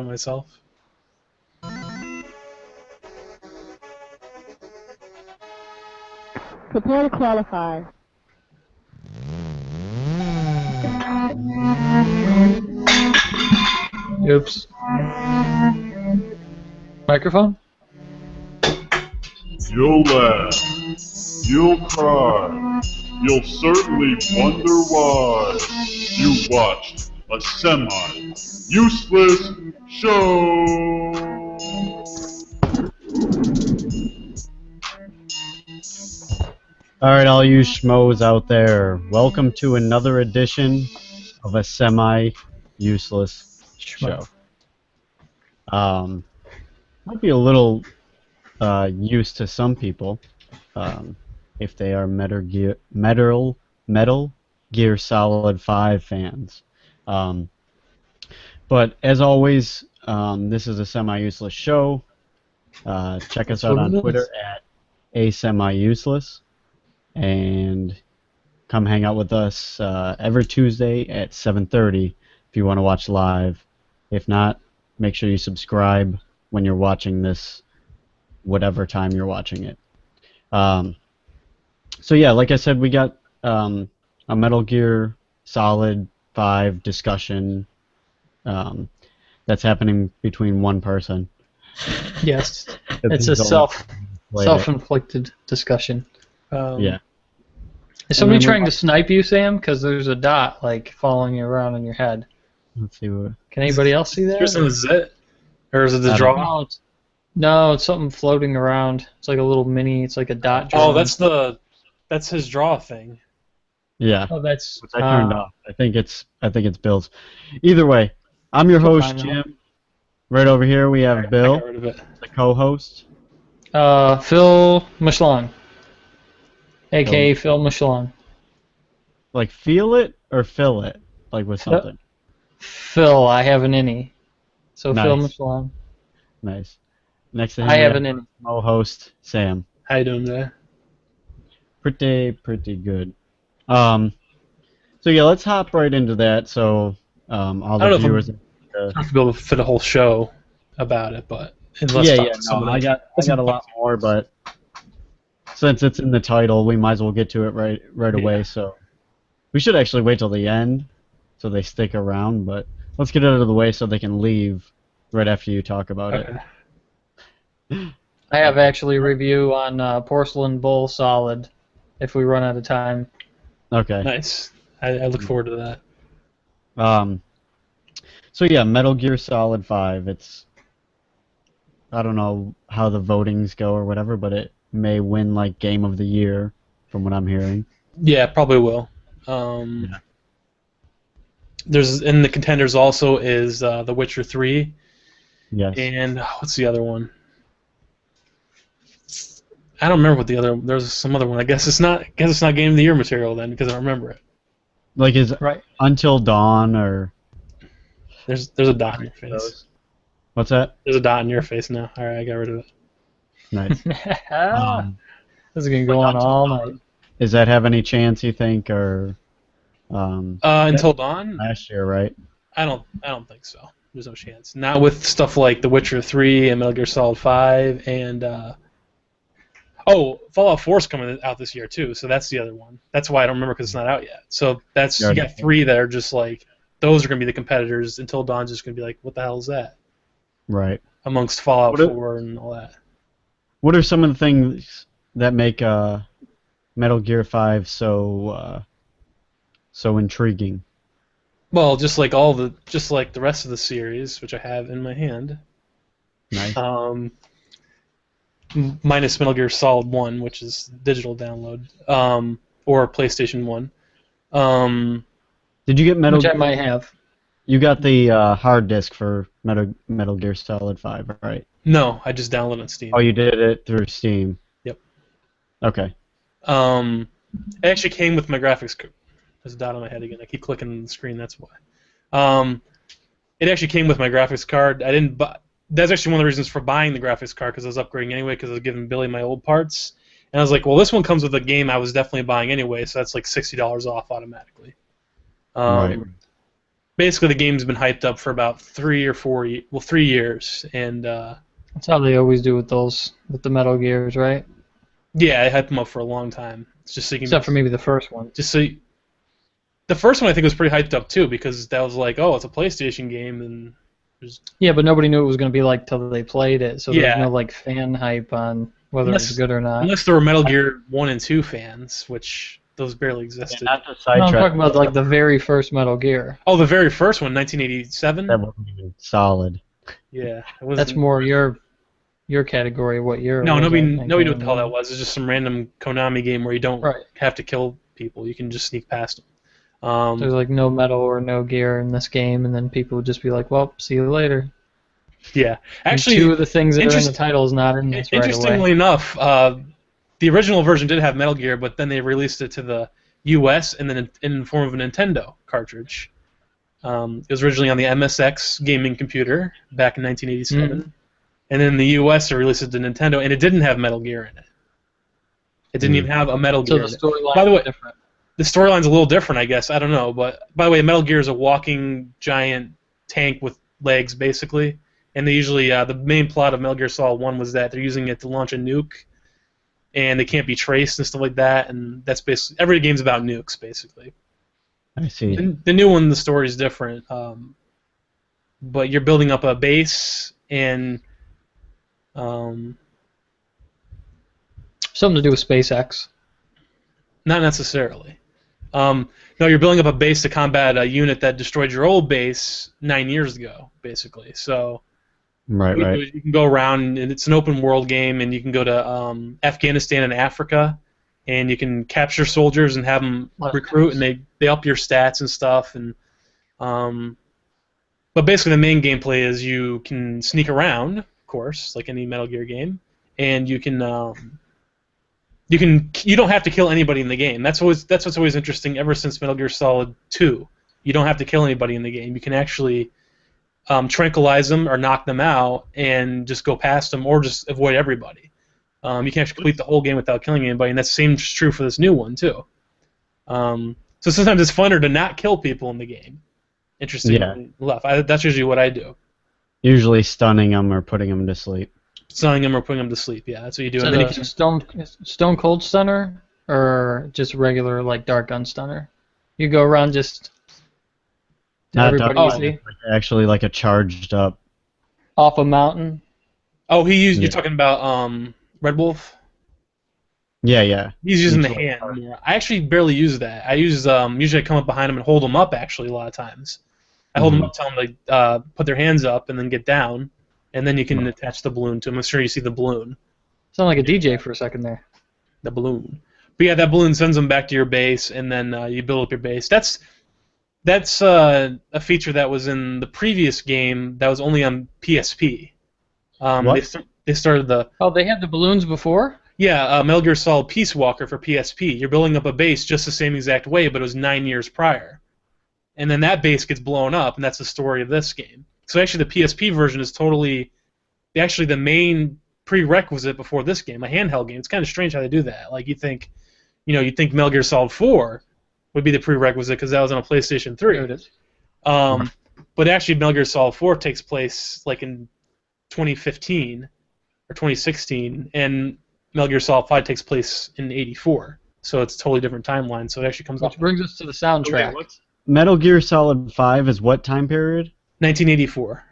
myself. Prepare to qualify. Oops. Microphone? You'll laugh. You'll cry. You'll certainly wonder why you watched a semi-useless show. Alright, all you schmoes out there, welcome to another edition of a semi-useless show. Might be a little use to some people, if they are Metal Gear Solid 5 fans. But as always, this is a semi-useless show. Check us out on Twitter at @asemi-useless. And come hang out with us every Tuesday at 7:30 if you want to watch live. If not, make sure you subscribe when you're watching this, whatever time you're watching it. So yeah, like I said, we got a Metal Gear Solid 5 discussion that's happening between one person. Yes, it's a self-inflicted discussion. Yeah. Is somebody trying to snipe you, Sam? Because there's a dot like following you around in your head. Let's see what. Can anybody else see that? Is it? Or is it the draw? No, it's something floating around. It's like a little mini. It's like a dot. Oh, that's his draw thing. Yeah. Oh, that's. Which I turned off. I think it's Bill's. Either way, I'm your host, Jim. Right over here we have Bill, the co-host. Phil Michelin. A.K.A. Phil Michelin. Like feel it or fill it? Like with something? Phil, I have an innie. So Nice. Phil Michelin. Nice. Next to him, I have an innie. co-host, Sam. How you doing today? Pretty good. So yeah, let's hop right into that. So all the viewers. I have to be able to fit a whole show about it, but I got a lot more, but since it's in the title, we might as well get to it right away. So we should actually wait till the end, so they stick around. But let's get it out of the way so they can leave right after you talk about it. I have actually a review on Porcelain Bowl Solid. If we run out of time. Okay. Nice. I look forward to that. So yeah, Metal Gear Solid 5. It's, I don't know how the votings go or whatever, but it may win like Game of the Year, from what I'm hearing. Yeah, probably will. There's in the contenders also is The Witcher 3. Yes. And what's the other one? I don't remember what the other. There's some other one. I guess it's not Game of the Year material then, because I don't remember it. Like is Until Dawn or? There's a dot in your face. What's that? There's a dot in your face now. All right, I got rid of it. Nice. This is gonna go on all night. Does that have any chance, you think, or? Until Dawn. Last year, right? I don't think so. There's no chance. Not with stuff like The Witcher 3 and Metal Gear Solid 5 and. Fallout 4 is coming out this year too, so that's the other one. That's why I don't remember because it's not out yet. So you got 3 that are just like those are going to be the competitors. Until Dawn's just going to be like, what the hell is that? Right. Amongst Fallout 4 and all that. What are some of the things that make Metal Gear 5 so intriguing? Well, just like the rest of the series, which I have in my hand. Nice. Minus Metal Gear Solid 1, which is digital download, or PlayStation 1. Did you get Metal Gear? Which I might have. You got the hard disk for Metal Gear Solid 5, right? No, I just downloaded it on Steam. Oh, you did it through Steam? Yep. Okay. It actually came with my graphics card. There's a dot on my head again. I keep clicking on the screen, that's why. It actually came with my graphics card. I didn't buy... That's actually one of the reasons for buying the graphics card, because I was upgrading anyway, because I was giving Billy my old parts. And I was like, well, this one comes with a game I was definitely buying anyway, so that's like $60 off automatically. Right. basically the game's been hyped up for about 3 years, and That's how they always do with the Metal Gears, right? yeah, I hyped them up for a long time. It's just so you can Except for maybe the first one. just so you, the first one I think was pretty hyped up too because that was like, oh, it's a PlayStation game, and there's Yeah, but nobody knew it was going to be like till they played it, so there Yeah. was no like fan hype on whether it was good or not. unless there were Metal Gear 1 and 2 fans, which those barely existed. Not to No, I'm sidetrack. talking about like the very first Metal Gear. Oh, the very first one, 1987. That wasn't even solid. Yeah, it wasn't. That's more your category. What year? No, it was, nobody I think, knew what the hell that was. It's just some random Konami game where you don't Right. have to kill people. You can just sneak past them. There's like no metal or no gear in this game, and then people would just be like, "Well, see you later." Yeah, And actually, two of the things that are in the interest- title is not in this right interestingly away. enough, the original version did have Metal Gear, but then they released it to the U.S. and then in the form of a Nintendo cartridge. It was originally on the MSX gaming computer back in 1987, and then in the U.S. they released it to Nintendo, and it didn't have Metal Gear in it. It didn't even have a Metal So Gear. the in it. storyline By the way, is different. The storyline's a little different, I guess. I don't know, but by the way, Metal Gear is a walking giant tank with legs, basically. And they usually, the main plot of Metal Gear Solid 1 was that they're using it to launch a nuke, and they can't be traced and stuff like that. And that's basically every game's about nukes, basically. I see. The new one, the story's different, but you're building up a base and Something to do with SpaceX. not necessarily. No, you're building up a base to combat a unit that destroyed your old base 9 years ago, basically. So Right, what right. you can go around, and it's an open world game, and you can go to Afghanistan and Africa, and you can capture soldiers and have them recruit, and they up your stats and stuff. And but basically, the main gameplay is you can sneak around, of course, like any Metal Gear game, and you don't have to kill anybody in the game. That's what's always interesting. Ever since Metal Gear Solid 2, you don't have to kill anybody in the game. You can actually tranquilize them or knock them out and just go past them, or just avoid everybody. You can actually complete the whole game without killing anybody, and that's the same true for this new one too. So sometimes it's funner to not kill people in the game. Interestingly enough, that's usually what I do. Usually stunning them or putting them to sleep. Stunning them or putting them to sleep. Yeah, that's what you do. Is And it then a you can, stone cold stunner or just regular like dark gun stunner? You go around just to Not everybody dark, you see actually like a charged up. off a mountain. you're Yeah. talking about RedWolfff? Yeah, yeah. He's using the Control hand part. more. I actually barely use that. I use usually I come up behind them and hold them up. Actually, a lot of times, I hold them up, tell them to put their hands up, and then get down, and then you can attach the balloon to them. I'm sure you see the balloon. Sound like a DJ for a second there. The balloon. But yeah, that balloon sends them back to your base, and then you build up your base. That's a feature that was in the previous game that was only on PSP. What? They started the Oh, they had the balloons before? Metal Gear Solid Peace Walker for PSP. You're building up a base just the same exact way, but it was 9 years prior. And then that base gets blown up, and that's the story of this game. So actually the PSP version is totally actually the main prerequisite before this game, a handheld game. It's kind of strange how they do that. Like you'd think Metal Gear Solid 4 would be the prerequisite because that was on a PlayStation 3. There it is. But actually Metal Gear Solid 4 takes place like in 2015 or 2016, and Metal Gear Solid 5 takes place in '84, so it's a totally different timeline. So it actually comes Which off brings us to the soundtrack. Metal Gear Solid 5 is what time period? 1984.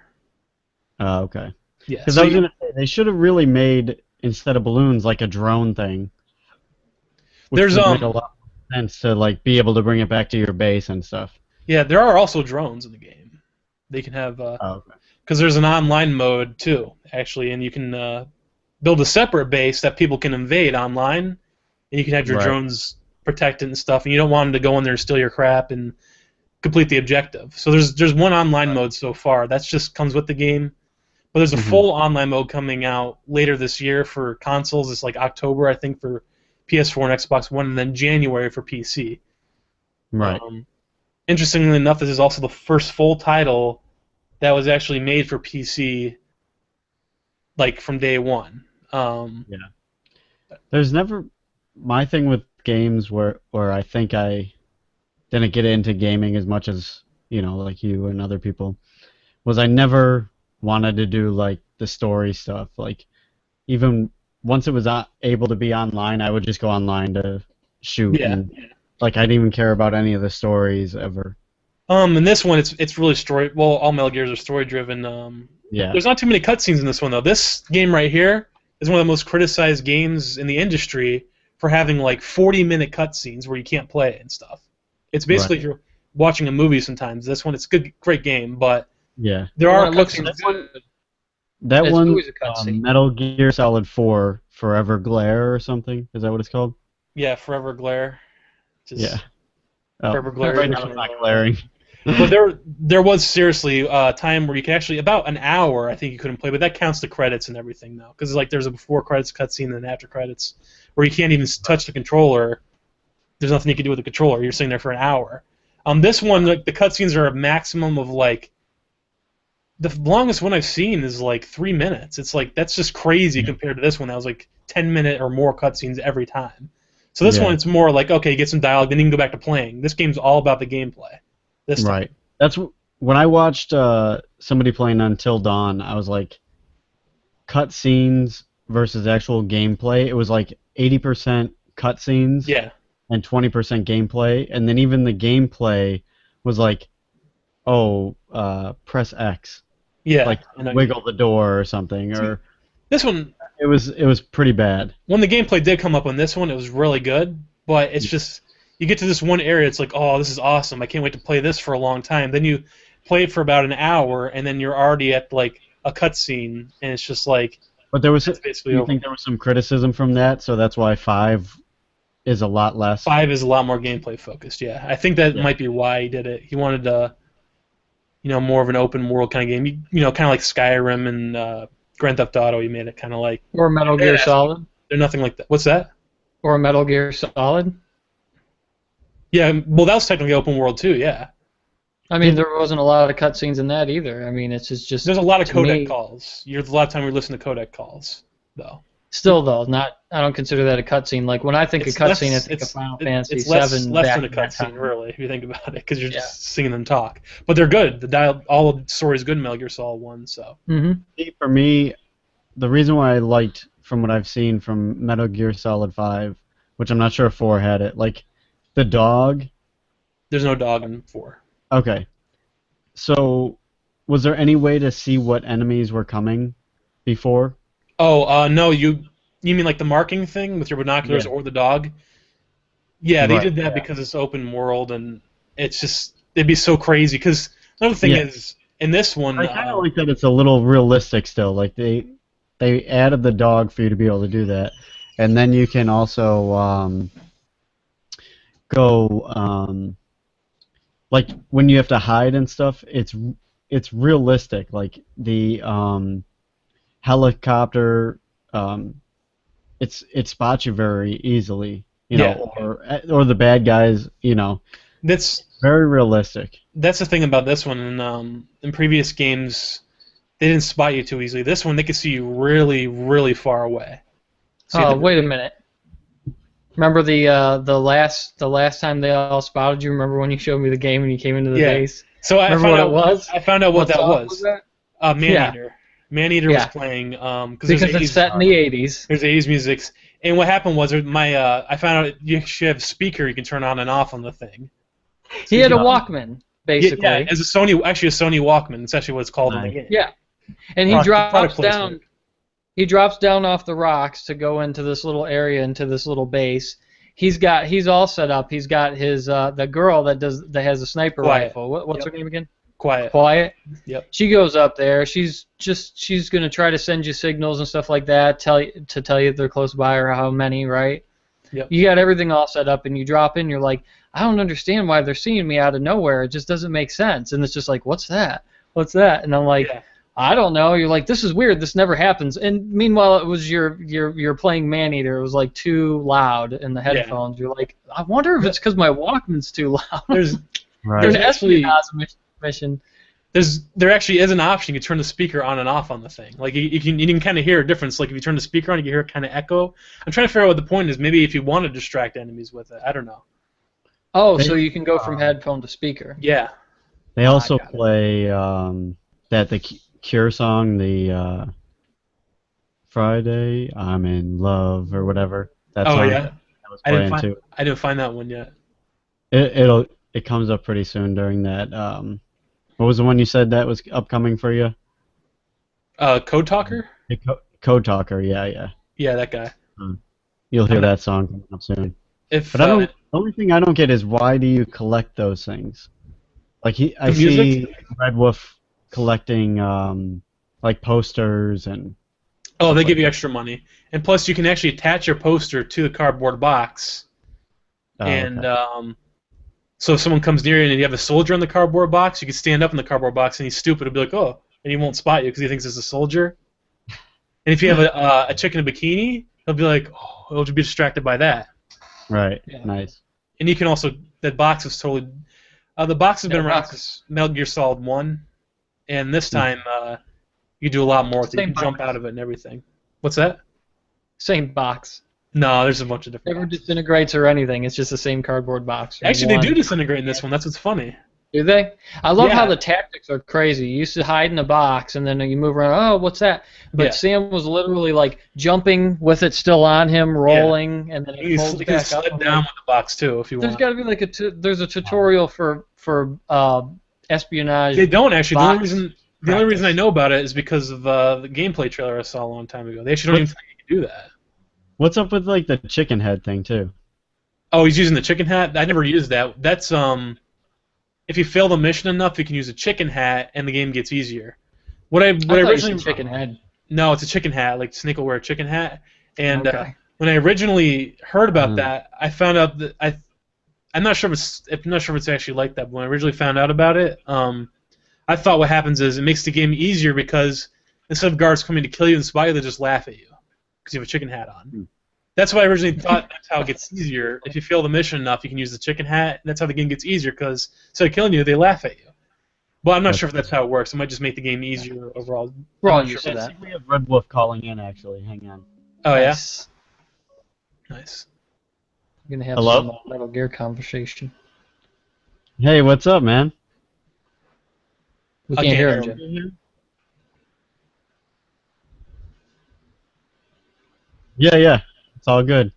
Okay. Yeah. Because So I was gonna say they should have really made instead of balloons like a drone thing. Which There's, would make a lot of sense to like be able to bring it back to your base and stuff. yeah, there are also drones in the game. They can have Oh, okay. because there's an online mode too, actually, and you can build a separate base that people can invade online, and you can have your Right. drones protect it and stuff, and you don't want them to go in there and steal your crap and complete the objective. So there's one online mode so far. That's just comes with the game. But there's a full online mode coming out later this year for consoles. It's like October, I think, for PS4 and Xbox One, and then January for PC. Right. Interestingly enough, this is also the first full title that was actually made for PC, like from day one. There's never my thing with games where I think I didn't get into gaming as much as like you and other people, was I never wanted to do like the story stuff. Like even once it was able to be online, I would just go online to shoot, Yeah. and like I didn't even care about any of the stories ever. In this one, it's really story. Well, all Metal Gears are story driven. Yeah. There's not too many cutscenes in this one though. This game right here is one of the most criticized games in the industry for having like 40-minute cutscenes where you can't play it and stuff. It's basically if you're watching a movie sometimes. This one, it's a good, great game, but Yeah. there are When it looks cutscenes. good, That it's one, always a cutscene. Metal Gear Solid 4, Forever Glare or something. Is that what it's called? Yeah, Forever Glare. Just Yeah. Oh, Forever Glare. right now it's not glaring. But there was seriously a time where you could actually, about an hour, I think you couldn't play, but that counts the credits and everything now, because like there's a before credits cutscene and an after credits, where you can't even touch the controller. There's nothing you can do with the controller. You're sitting there for an hour. This one, like the cutscenes are a maximum of like, the longest one I've seen is like 3 minutes. It's like that's just crazy compared to this one that was like 10-minute or more cutscenes every time. So this one, it's more like, okay, get some dialogue, then you can go back to playing. This game's all about the gameplay. This time. Right. That's when I watched somebody playing Until Dawn. I was like, cutscenes versus actual gameplay. It was like 80% cutscenes. Yeah. And 20% gameplay, and then even the gameplay was like, press X. Yeah. Like wiggle the door or something, or this one. It was pretty bad. When the gameplay did come up on this one, it was really good, but it's just you get to this one area, it's like, oh, this is awesome. I can't wait to play this for a long time. Then you play it for about an hour, and then you're already at like a cutscene, and it's just like. But there was. Basically, you think there was some criticism from that, so that's why 5 is a lot less. 5 is a lot more gameplay focused. Yeah, I think that might be why he did it. He wanted more of an open world kind of game. Kind of like Skyrim and Grand Theft Auto. He made it kind of like. Or Metal Gear Solid. They're nothing like that. What's that? Or Metal Gear Solid. Yeah, well, that was technically open world too. Yeah. I mean, there wasn't a lot of cutscenes in that either. I mean, it's just. There's a lot of codec calls. A lot of time we listen to codec calls, though. Still, though, I don't consider that a cutscene. Like when I think of cutscene, I think of Final Fantasy VII. It's less than a cutscene, really, if you think about it, because you're just seeing them talk. But they're good. All the story's good in Metal Gear Solid 1. So. For me, the reason why I liked, from what I've seen from Metal Gear Solid 5, which I'm not sure if 4 had it, like the dog. There's no dog in 4. Okay. So, was there any way to see what enemies were coming before? Oh, no, you mean like the marking thing with your binoculars or the dog? Yeah, they did that because it's open world, and it's just, it'd be so crazy, because another thing is, in this one... I kind of like that it's a little realistic still, like they added the dog for you to be able to do that, and then you can also go, like when you have to hide and stuff, it's realistic, like the helicopter, it spots you very easily, or the bad guys, That's very realistic. That's the thing about this one. In previous games, they didn't spot you too easily. This one, they could see you really, really far away. Wait a minute. Remember the last time they all spotted you? Remember when you showed me the game and you came into the base? So I found out what that was. Was that? Maneater. Yeah. Maneater was playing because it's set in the 80s. There's 80s music, and what happened was I found out you actually have a speaker you can turn on and off on the thing. He had a Walkman, basically. Yeah, as a Sony Walkman. It's actually what it's called in the game. Yeah, and he drops down. He drops down off the rocks to go into this little area, into this little base. He's all set up. He's got his the girl that has a sniper rifle. What's her name again? Quiet. Yep. She goes up there. She's gonna try to send you signals and stuff like that. Tell you if they're close by or how many. Right. Yep. You got everything all set up, and you drop in. You're like, I don't understand why they're seeing me out of nowhere. It just doesn't make sense. And it's just like, what's that? What's that? And I'm like, I don't know. You're like, this is weird. This never happens. And meanwhile, it was you're playing Maneater. It was like too loud in the headphones. You're like, I wonder if it's because my Walkman's too loud. There's actually mission. There actually is an option. You can turn the speaker on and off on the thing. Like you can kind of hear a difference. Like if you turn the speaker on, you can hear it kind of echo. I'm trying to figure out what the point is. Maybe if you want to distract enemies with it, I don't know. Oh, so you can go from headphone to speaker. Yeah. They also got it. play the Cure song, the Friday I'm in Love or whatever. That Oh song yeah, that was playing too. I didn't find that one yet. It comes up pretty soon during that. What was the one you said that was upcoming for you? Code Talker. Code Talker. Yeah, yeah. Yeah, that guy. You'll I'm hear not, that song coming up soon. if But I don't. The only thing I don't get is why do you collect those things? Like I the music. see RedWolfff collecting like posters and. Oh, they give you extra money, and plus you can actually attach your poster to the cardboard box, and Okay. so if someone comes near you and you have a soldier in the cardboard box, you can stand up in the cardboard box, and he's stupid. He'll be like, "Oh," and he won't spot you because he thinks it's a soldier. And if you have a chick in a bikini, he'll be like, "Oh," he'll be distracted by that. Right. Yeah. Nice. And you can also that box is totally the box has been Yeah, around box. since Metal Gear Solid 1, and this time you do a lot more with it. You Same can jump box. out of it and everything. What's that? Same box. No, there's a bunch of different Never boxes. disintegrates or anything. It's just the same cardboard box. Actually, they do disintegrate in this one. That's what's funny. Do they? I love how Yeah. the tactics are crazy. You used to hide in a box, and then you move around. Oh, what's that? But Yeah. Sam was literally like jumping with it still on him, rolling, and then You it can, folds you can back up. slide down with the box too if you There's want. got to be like there's a tutorial for espionage. They don't actually. The only box reason practice. I know about it is because of the gameplay trailer I saw a long time ago. They actually don't even tell you you can do that. What's up with like the chicken head thing too? Oh, he's using the chicken hat. I never used that. That's if you fail the mission enough, you can use a chicken hat, and the game gets easier. What I I thought you originally said chicken head. No, it's a chicken hat. Like Snake will wear a chicken hat, and Okay. when I originally heard about Mm. that, I found out that I'm not sure if it's actually like that. But when I originally found out about it, I thought what happens is it makes the game easier because instead of guards coming to kill you and spot you, they just laugh at you because you have a chicken hat on. Hmm. That's why I originally thought that's how it gets easier. If you fail the mission enough, you can use the chicken hat. And that's how the game gets easier because instead of killing you, they laugh at you. But I'm not sure if that's how it works. It might just make the game easier overall. We're all I'm not used sure. to I that. think we have RedWolfff calling in actually. Hang on. Oh yeah, Nice. nice. We're gonna have Hello? some Metal Gear conversation. Hey, what's up, man? We I can't hear can't him, hear Jim. Yeah, yeah. It's all good.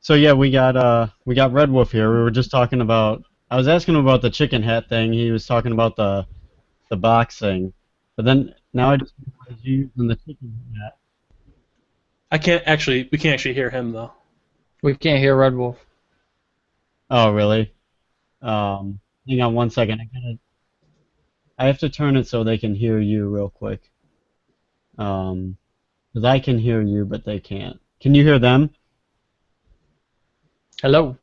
So yeah, we got RedWolfff here. We were just talking about. I was asking him about the chicken hat thing. He was talking about the box thing, but then now I just realized you using the chicken hat. We can't actually hear him though. We can't hear RedWolfff. Oh, really? Hang on one second. I have to turn it so they can hear you real quick. Because I can hear you, but they can't. Can you hear them? Hello.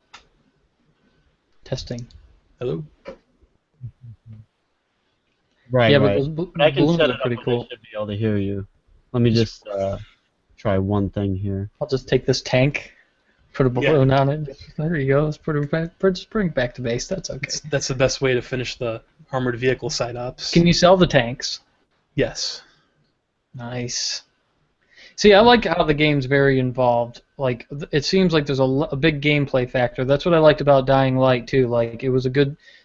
Testing. Hello. Right, Yeah, right. but those But I can balloons set are it up pretty where cool. they should be able to hear you. Let me just try one thing here. I'll just take this tank, put a balloon on it. There you go. Let's put it back. Just bring it back to base. That's okay. That's the best way to finish the armored vehicle side ops. Can you sell the tanks? Yes. Nice. See, I like how the game's very involved. Like, it seems like there's a big gameplay factor. That's what I liked about Dying Light too. Like, it was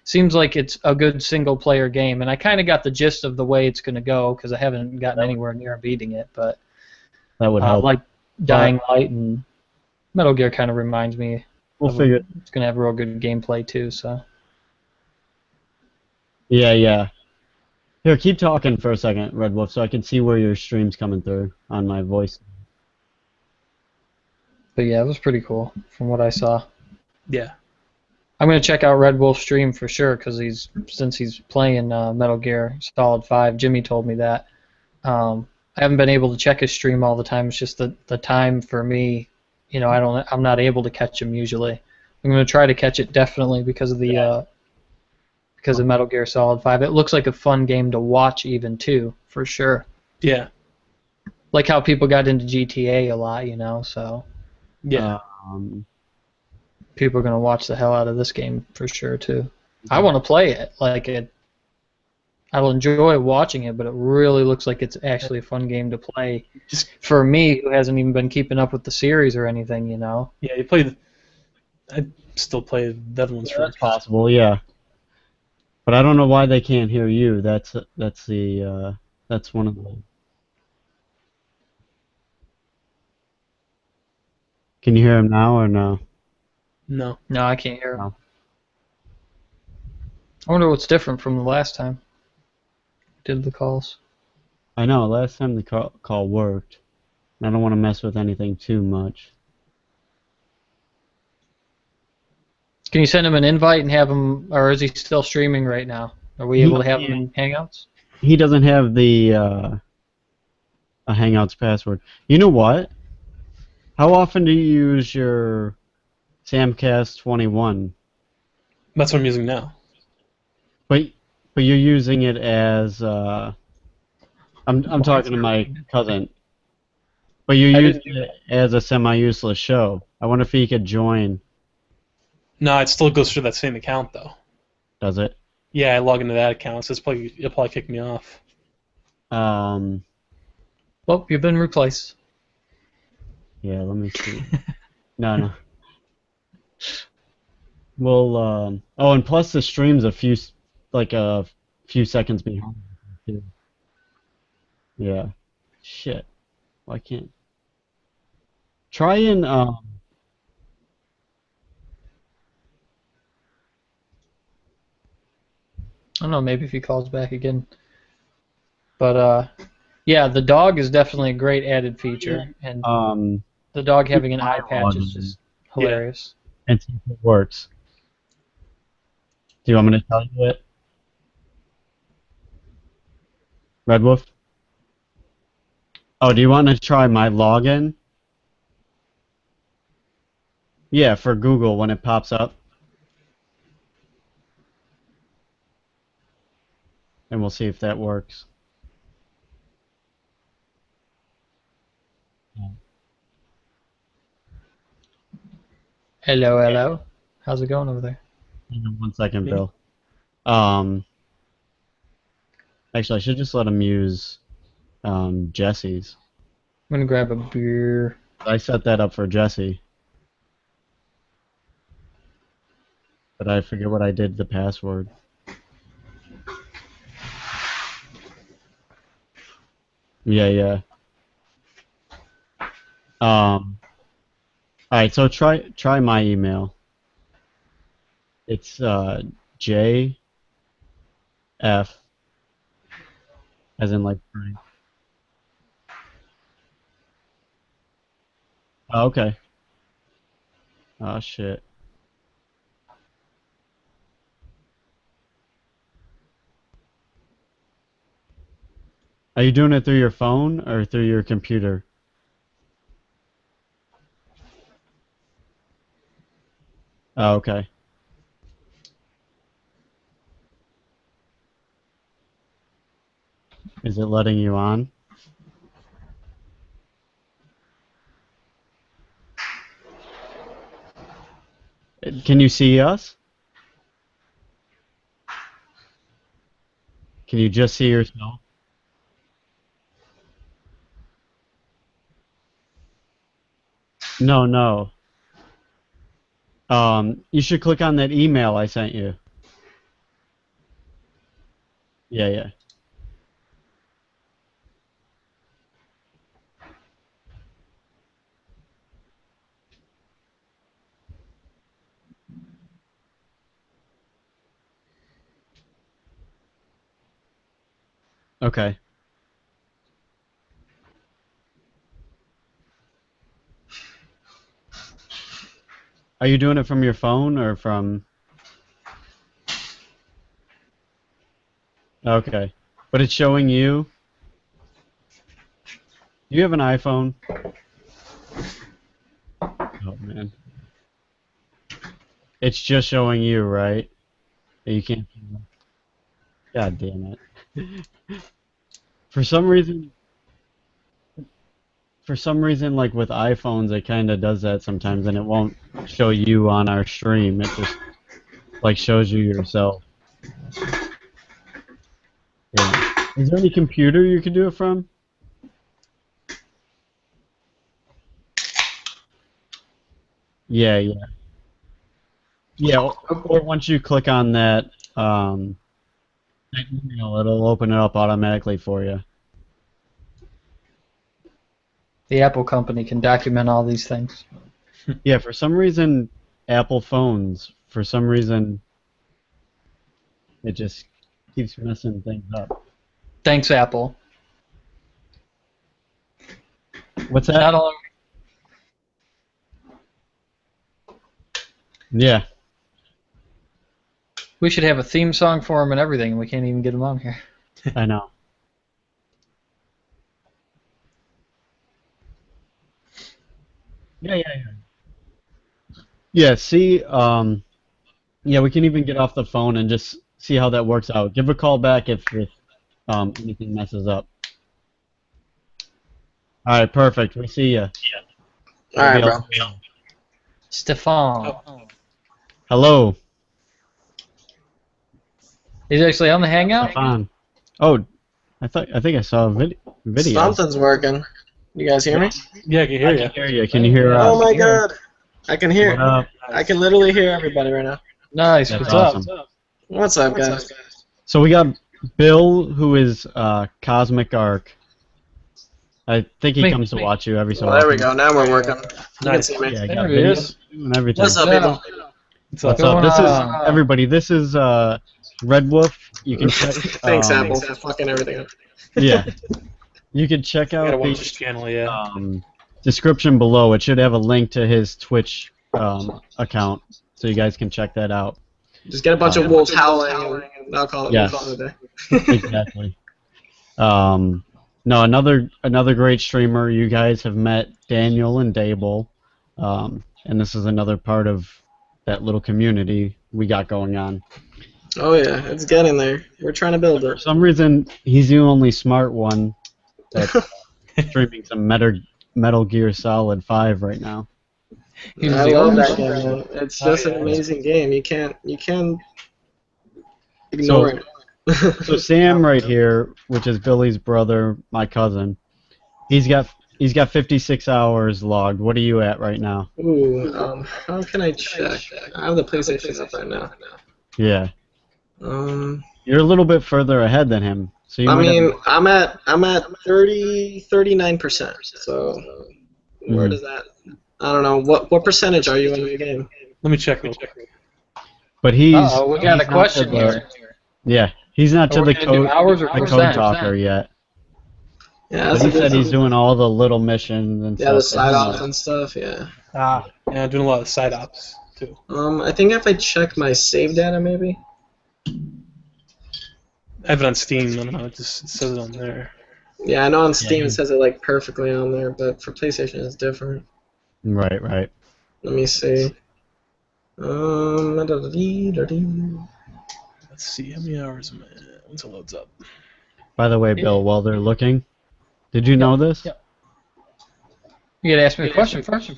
seems like it's a good single-player game, and I kind of got the gist of the way it's going to go because I haven't gotten anywhere near beating it. But That would help. like Dying Light and Metal Gear kind of reminds me. We'll figure. It's going to have real good gameplay too. So. Yeah, yeah. Here, keep talking for a second, RedWolfff, so I can see where your stream's coming through on my voice. But yeah, it was pretty cool from what I saw. Yeah. I'm gonna check out RedWolfff's stream for sure because since he's playing Metal Gear Solid 5. Jimmy told me that. I haven't been able to check his stream all the time. It's just the time for me. You know, I'm not able to catch him usually. I'm gonna try to catch it definitely because of the because of Metal Gear Solid 5. It looks like a fun game to watch even too, for sure. Yeah. Like how people got into GTA a lot, you know. So Yeah. people are gonna watch the hell out of this game for sure too. I want to play it. Like it, I'll enjoy watching it, but it really looks like it's actually a fun game to play. Just For me, who hasn't even been keeping up with the series or anything, you know. yeah. You play. I still play the other ones That's first. possible, yeah. But I don't know why they can't hear you. That's one of the. Can you hear him now or no? No. No, I can't hear him. No. I wonder what's different from the last time. Did the calls? I know. Last time the call worked. I don't want to mess with anything too much. Can you send him an invite and have him, or is he still streaming right now? Are we able to have him in Hangouts? He doesn't have the a Hangouts password. You know what? How often do you use your Samcast 21? That's what I'm using now. But you're using it as I'm talking to my cousin. But you're using it as a semi-useless show. I wonder if he could join. No, it still goes through that same account though. Does it? Yeah, I log into that account, so it'll probably kick me off. Well, you've been replaced. Yeah, let me see. No. Well, oh, and plus the stream's a few seconds behind. Too. Yeah. Shit. Why can't? Try and I don't know, maybe if he calls back again. But yeah, the dog is definitely a great added feature, and the dog having an eye patch is just hilarious. And see if it works. Do you want me to tell you it? RedWolfff? Oh, do you want to try my login? Yeah, for Google when it pops up. And we'll see if that works. Hello. How's it going over there? Hang on 1 second, Bill. Actually, I should just let him use Jesse's. I'm gonna grab a beer. I set that up for Jesse. But I forget what I did the password. Yeah. Alright, so try my email. It's JF as in like Frank. Oh, okay. Oh shit. Are you doing it through your phone or through your computer? Oh, okay. Is it letting you on? Can you see us? Can you just see yourself? No. You should click on that email I sent you. Yeah. Okay. Are you doing it from your phone or from... Okay. But it's showing you... Do you have an iPhone? Oh, man. It's just showing you, right? You can't... God damn it. For some reason, like with iPhones, it kind of does that sometimes, and it won't show you on our stream. It just like shows you yourself. Yeah. Is there any computer you could do it from? Yeah. Or once you click on that It'll open it up automatically for you. The Apple company can document all these things. Yeah, for some reason, Apple phones, it just keeps messing things up. Thanks, Apple. What's that? Not only Yeah. we should have a theme song for them and everything, and we can't even get them on here. I know. Yeah. Yeah, see, yeah, we can even get off the phone and just see how that works out. Give a call back if anything messes up. All right, perfect. We see you. All right, bro. Stefan. Hello. He's actually on the Hangout? Stefan. Oh, I think I saw a video. Something's working. You guys hear me? Yeah, I can hear I you. can hear you. Can you hear Oh my god. I can hear. What up? I can literally hear everybody right now. Nice. That's What's awesome. up? What's up, guys? So we got Bill, who is Cosmic Arc. I think he comes to watch you every so Well, often. there we go. Now we're working. You can Nice. see me. Yeah, There got he videos is. and everything. What's up, people? What's up? This is everybody. This is RedWolfff. You can check. Thanks, Apple, for fucking everything up. Yeah. You can check I gotta out watch this the channel, yeah. description below. It should have a link to his Twitch account, so you guys can check that out. Just get a bunch of wolves howling, and I'll call it a day. Exactly. No, another great streamer. You guys have met Daniel and Dable, and this is another part of that little community we got going on. Oh yeah, it's getting there. We're trying to build For it. some reason, he's the only smart one that's streaming some Metal Gear Solid 5 right now. He was I the love only that game, man. It's just an amazing game. You can't ignore it. So Sam right here, which is Billy's brother, my cousin, he's got 56 hours logged. What are you at right now? Ooh, how can I check? I have the PlayStation up right now. Yeah. Um, You're a little bit further ahead than him. So you I might mean, have, I'm at 39%. So where does that? I don't know. What percentage are you in the game? Let me check real quick. but he's Uh-oh, we got a he's not question to the- here. Yeah, he's not to Are the we gonna do hours or code percent? talker yet. Yeah, But that's he a good said he's one. doing all the little missions and Yeah, the stuff. side ops and stuff. Yeah. Ah, Yeah, I'm doing a lot of side ops, too. I think if I check my save data, maybe. I have it on Steam, I don't know, it just says it on there. Yeah, I know on Steam Yeah. it says it like perfectly on there, but for PlayStation it's different. Right. Let me see. Let's see, how many hours am I at? Once it loads up. By the way, Bill, while they're looking, did you know this? Yep. you gotta ask me a question first.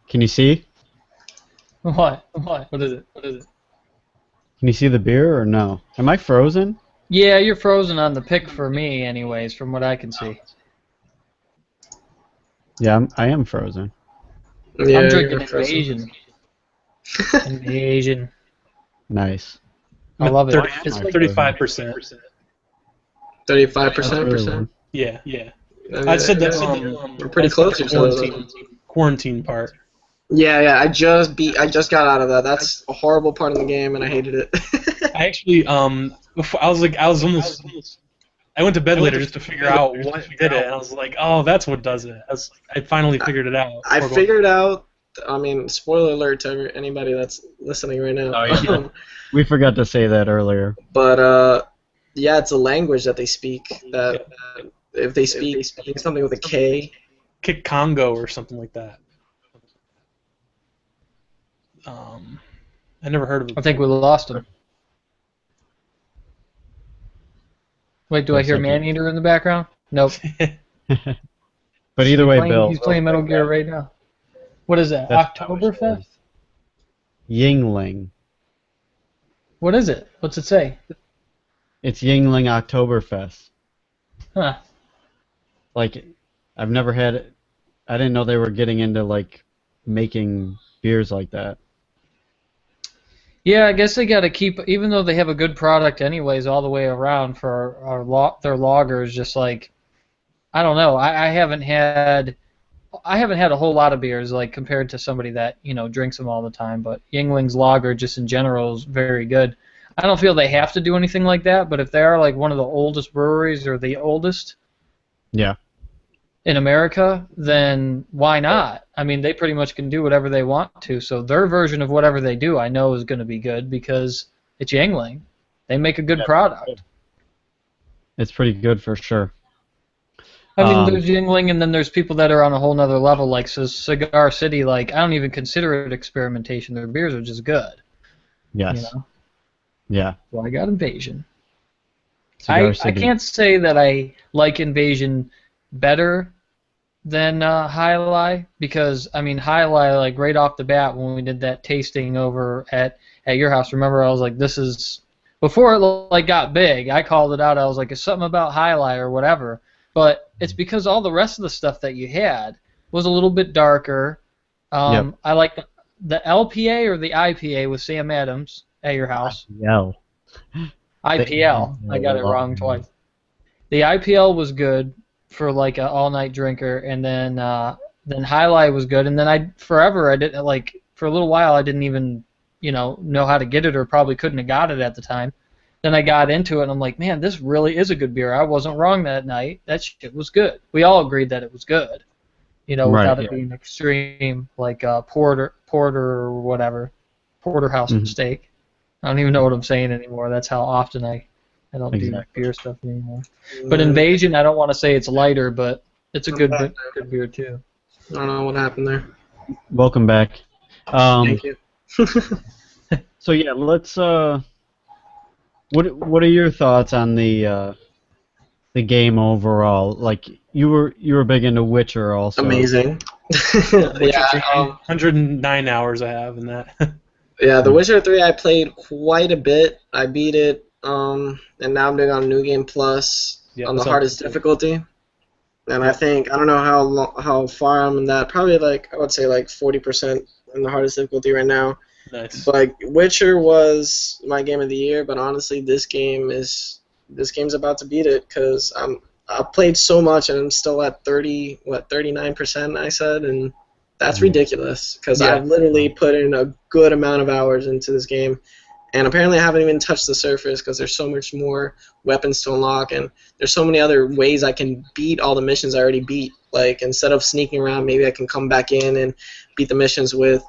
Can you see? What? What is it? Can you see the beer or no? Am I frozen? Yeah, you're frozen on the pick for me, anyways, from what I can see. Yeah, I am frozen. Yeah, I'm drinking you're frozen. Invasion. Invasion. Nice. I love it. It's 35%. 35%. Yeah. I mean, I said that we're pretty close to each other. quarantine part. Yeah, I just got out of that. That's a horrible part of the game, and I hated it. I actually, before, I went to bed later just to figure out what did it, and I was like, oh, that's what does it. I finally figured it out. I figured out. I mean, spoiler alert to anybody that's listening right now. Oh, yeah. We forgot to say that earlier. But yeah, it's a language that they speak. That if they speak something with a K. Kick Congo or something like that. I never heard of it. I think we lost him. Wait, do I hear Looks like Maneater in the background? Nope. But either way, Bill. He's playing Metal Gear right now. What is that? That's Oktoberfest? Yingling. What is it? What's it say? It's Yingling Oktoberfest. Huh. Like, I've never had it. I didn't know they were getting into, like, making beers like that. Yeah, I guess they got to keep, even though they have a good product anyways all the way around for their lagers. Just like I don't know, I haven't had a whole lot of beers like compared to somebody that drinks them all the time. But Yingling's lager just in general is very good. I don't feel they have to do anything like that, but if they are like one of the oldest breweries or the oldest Yeah. in America, then why not? I mean, they pretty much can do whatever they want to. So their version of whatever they do, I know is going to be good because it's Yingling. They make a good product. It's pretty good for sure. I mean, there's Yingling, and then there's people that are on a whole nother level, like Cigar City. Like, I don't even consider it experimentation. Their beers are just good. Yes. Yeah. So I got Invasion. Cigar I City. can't say that I like Invasion better than High Lie because, I mean, High Lie, like, right off the bat when we did that tasting over at your house, remember I was like, this is... Before it, like, got big, I called it out. I was like, it's something about High Lie or whatever. But it's because all the rest of the stuff that you had was a little bit darker. Yep. I like the LPA or the IPA with Sam Adams at your house. Yeah. IPL. I got it wrong twice. The IPL was good for like an all-night drinker, and then High Life was good, and then for a little while I didn't even know how to get it or probably couldn't have got it at the time. Then I got into it, and I'm like, man, this really is a good beer. I wasn't wrong that night. That shit was good. We all agreed that it was good, without it being extreme, like porter or whatever, porterhouse mistake. I don't even know what I'm saying anymore. That's how often I don't do beer stuff anymore. But Invasion, I don't want to say it's lighter, but it's a good beer too. I don't know what happened there. Welcome back. Thank you. So yeah, let's. What are your thoughts on the game overall? Like you were big into Witcher also. Amazing. Witcher 3, 109 hours I have in that. Yeah, The Witcher 3 I played quite a bit. I beat it, and now I'm doing on New Game Plus on the hardest difficulty. And I don't know how far I'm in that. Probably I would say 40% in the hardest difficulty right now. Nice. But Witcher was my game of the year, but honestly, this game's about to beat it because I played so much and I'm still at 39% I said, and that's ridiculous because I've literally put in a good amount of hours into this game, and apparently I haven't even touched the surface because there's so much more weapons to unlock, and there's so many other ways I can beat all the missions I already beat. Like instead of sneaking around, maybe I can come back in and beat the missions with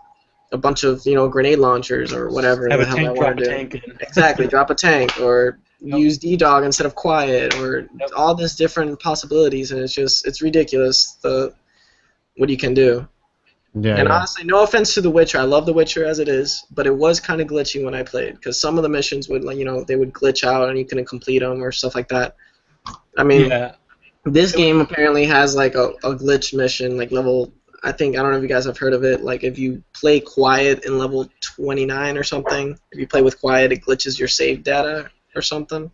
a bunch of grenade launchers or whatever the hell I want to do. Exactly, drop a tank or use D-Dog instead of Quiet or all these different possibilities, and it's ridiculous what you can do. Yeah. And honestly, no offense to The Witcher, I love The Witcher as it is, but it was kind of glitchy when I played because some of the missions would they would glitch out and you couldn't complete them or stuff like that. I mean, this game apparently has a glitch mission level. I don't know if you guys have heard of it. Like if you play Quiet in level 29 or something, if you play with Quiet, it glitches your save data or something.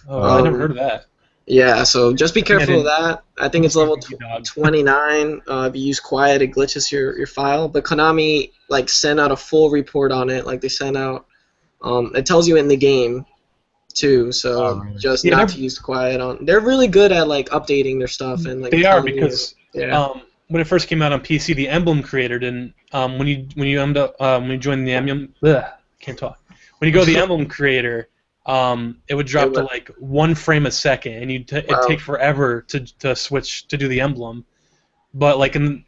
Oh, I never heard of that. Yeah, so just be careful of that. I think it's level 29. If you use Quiet, it glitches your file. But Konami sent out a full report on it. They sent out, it tells you in the game too. So just not to use Quiet on. They're really good at updating their stuff and they are because when it first came out on PC, the Emblem creator didn't. When you join the Emblem, can't talk. When you go to the Emblem creator, it would drop to 1 frame a second, and it'd take forever to switch to do the Emblem. But in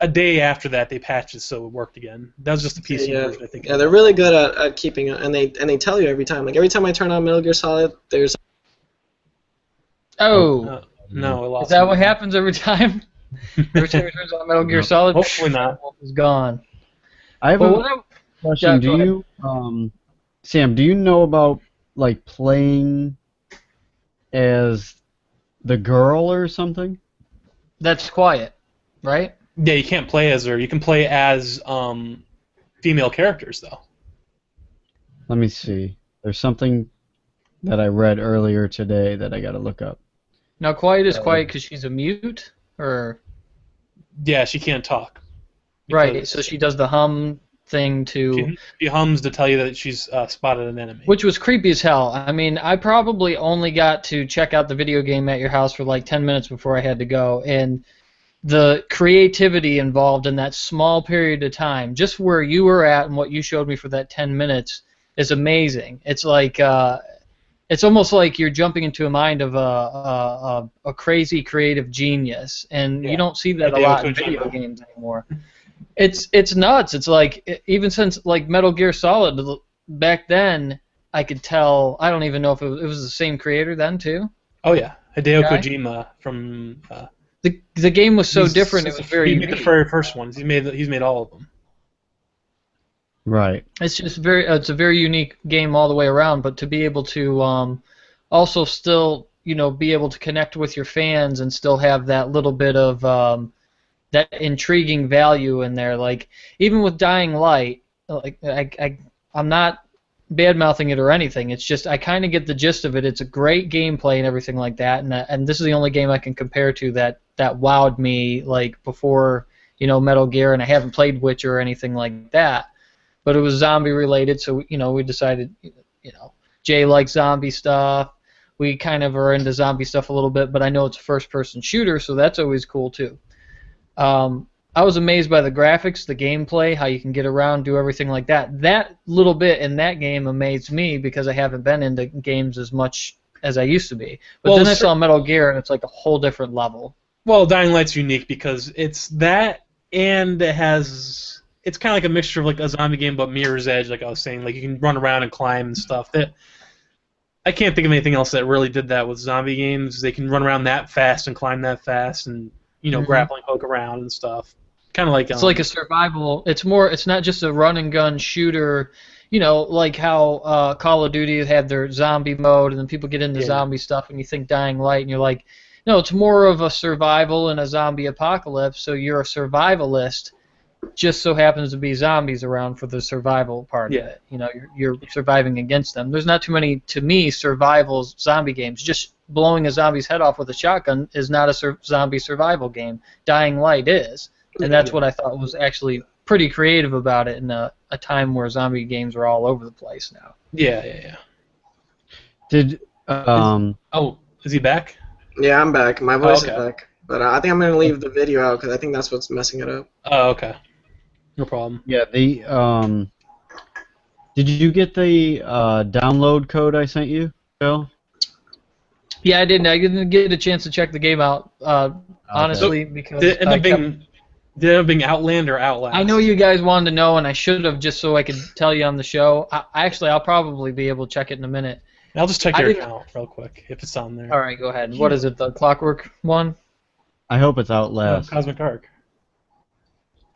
a day after that, they patched it so it worked again. That was just the PC version, I think. Yeah, they're really good at keeping it, and they tell you every time. Every time I turn on Metal Gear Solid, there's. Oh. No, I lost. Is that what happens every time? Every time he turns on Metal Gear Solid, hopefully not. Is gone. I have a question. Do you, Sam? Do you know about playing as the girl or something? That's Quiet, right? Yeah, you can't play as her. You can play as female characters though. Let me see. There's something that I read earlier today that I got to look up. Now, Quiet is quiet because she's a mute, or yeah, she can't talk. Right, so she does the hum thing to... She hums to tell you that she's spotted an enemy. Which was creepy as hell. I mean, I probably only got to check out the video game at your house for like 10 minutes before I had to go, and the creativity involved in that small period of time, just where you were at and what you showed me for that 10 minutes, is amazing. It's like... it's almost like you're jumping into a mind of a crazy creative genius, and you don't see that a lot in video games anymore. It's nuts. It's like, even since like Metal Gear Solid back then, I could tell. I don't even know if it was the same creator then too. Oh yeah, Hideo Kojima from. The game was so different. It was very. He made the very first ones. He's made all of them. Right. It's just it's a very unique game all the way around, but to be able to also still, be able to connect with your fans and still have that little bit of that intriguing value in there. Like, even with Dying Light, like I'm not bad-mouthing it or anything. It's just I kind of get the gist of it. It's a great gameplay and everything like that, and this is the only game I can compare to that wowed me, like, before, Metal Gear, and I haven't played Witcher or anything like that. But it was zombie related, so we decided, Jay likes zombie stuff. We kind of are into zombie stuff a little bit, but I know it's a first-person shooter, so that's always cool too. I was amazed by the graphics, the gameplay, how you can get around, do everything like that. That little bit in that game amazed me because I haven't been into games as much as I used to be. But then I saw Metal Gear, and it's like a whole different level. Well, Dying Light's unique because it's that, and it has... It's kind of like a mixture of like a zombie game, but Mirror's Edge, like I was saying. Like, you can run around and climb and stuff. I can't think of anything else that really did that with zombie games. They can run around that fast and climb that fast, and grappling hook around and stuff. Kind of like it's like a survival. It's not just a run and gun shooter. Like how Call of Duty had their zombie mode, and then people get into zombie stuff, and you think Dying Light, and you're like, no, it's more of a survival in a zombie apocalypse. So you're a survivalist. Just so happens to be zombies around for the survival part of it. You're surviving against them. There's not too many, to me, survival zombie games. Just blowing a zombie's head off with a shotgun is not a zombie survival game. Dying Light is, and that's what I thought was actually pretty creative about it in a time where zombie games are all over the place now. Yeah. Did is he back? Yeah, I'm back. My voice is back. But I think I'm going to leave the video out because I think that's what's messing it up. Oh, okay. No problem. Yeah, did you get the download code I sent you, Bill? Yeah, I didn't. I didn't get a chance to check the game out, honestly, because did it end up being Outland or Outlast? I know you guys wanted to know, and I should have just so I could tell you on the show. I'll probably be able to check it in a minute. I'll just check your account real quick if it's on there. All right, go ahead. What is it, the Clockwork one? I hope it's Outlast. Cosmic Arc.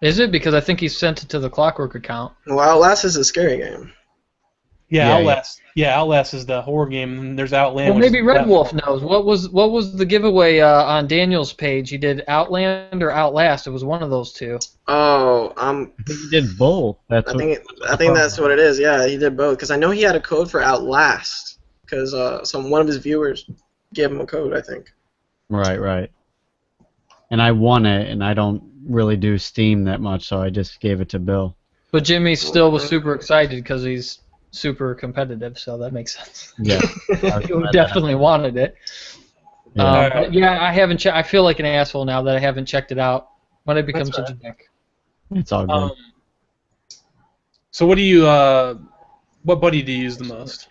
Is it? Because I think he sent it to the Clockwork account. Well, Outlast is a scary game. Yeah, Outlast. Yeah, Outlast is the horror game. And there's Outland. Well, maybe RedWolfff knows. What was the giveaway on Daniel's page? He did Outland or Outlast. It was one of those two. Oh, he did both. I think that's what it is. Yeah, he did both. Because I know he had a code for Outlast. Because one of his viewers gave him a code, I think. Right. And I won it, and I don't really do Steam that much, so I just gave it to Bill. But Jimmy still was super excited because he's super competitive, so that makes sense. Yeah. He definitely wanted it. Yeah. I haven't checked. I feel like an asshole now that I haven't checked it out. When I become such a dick. It's all good. So what do you what buddy do you use the most?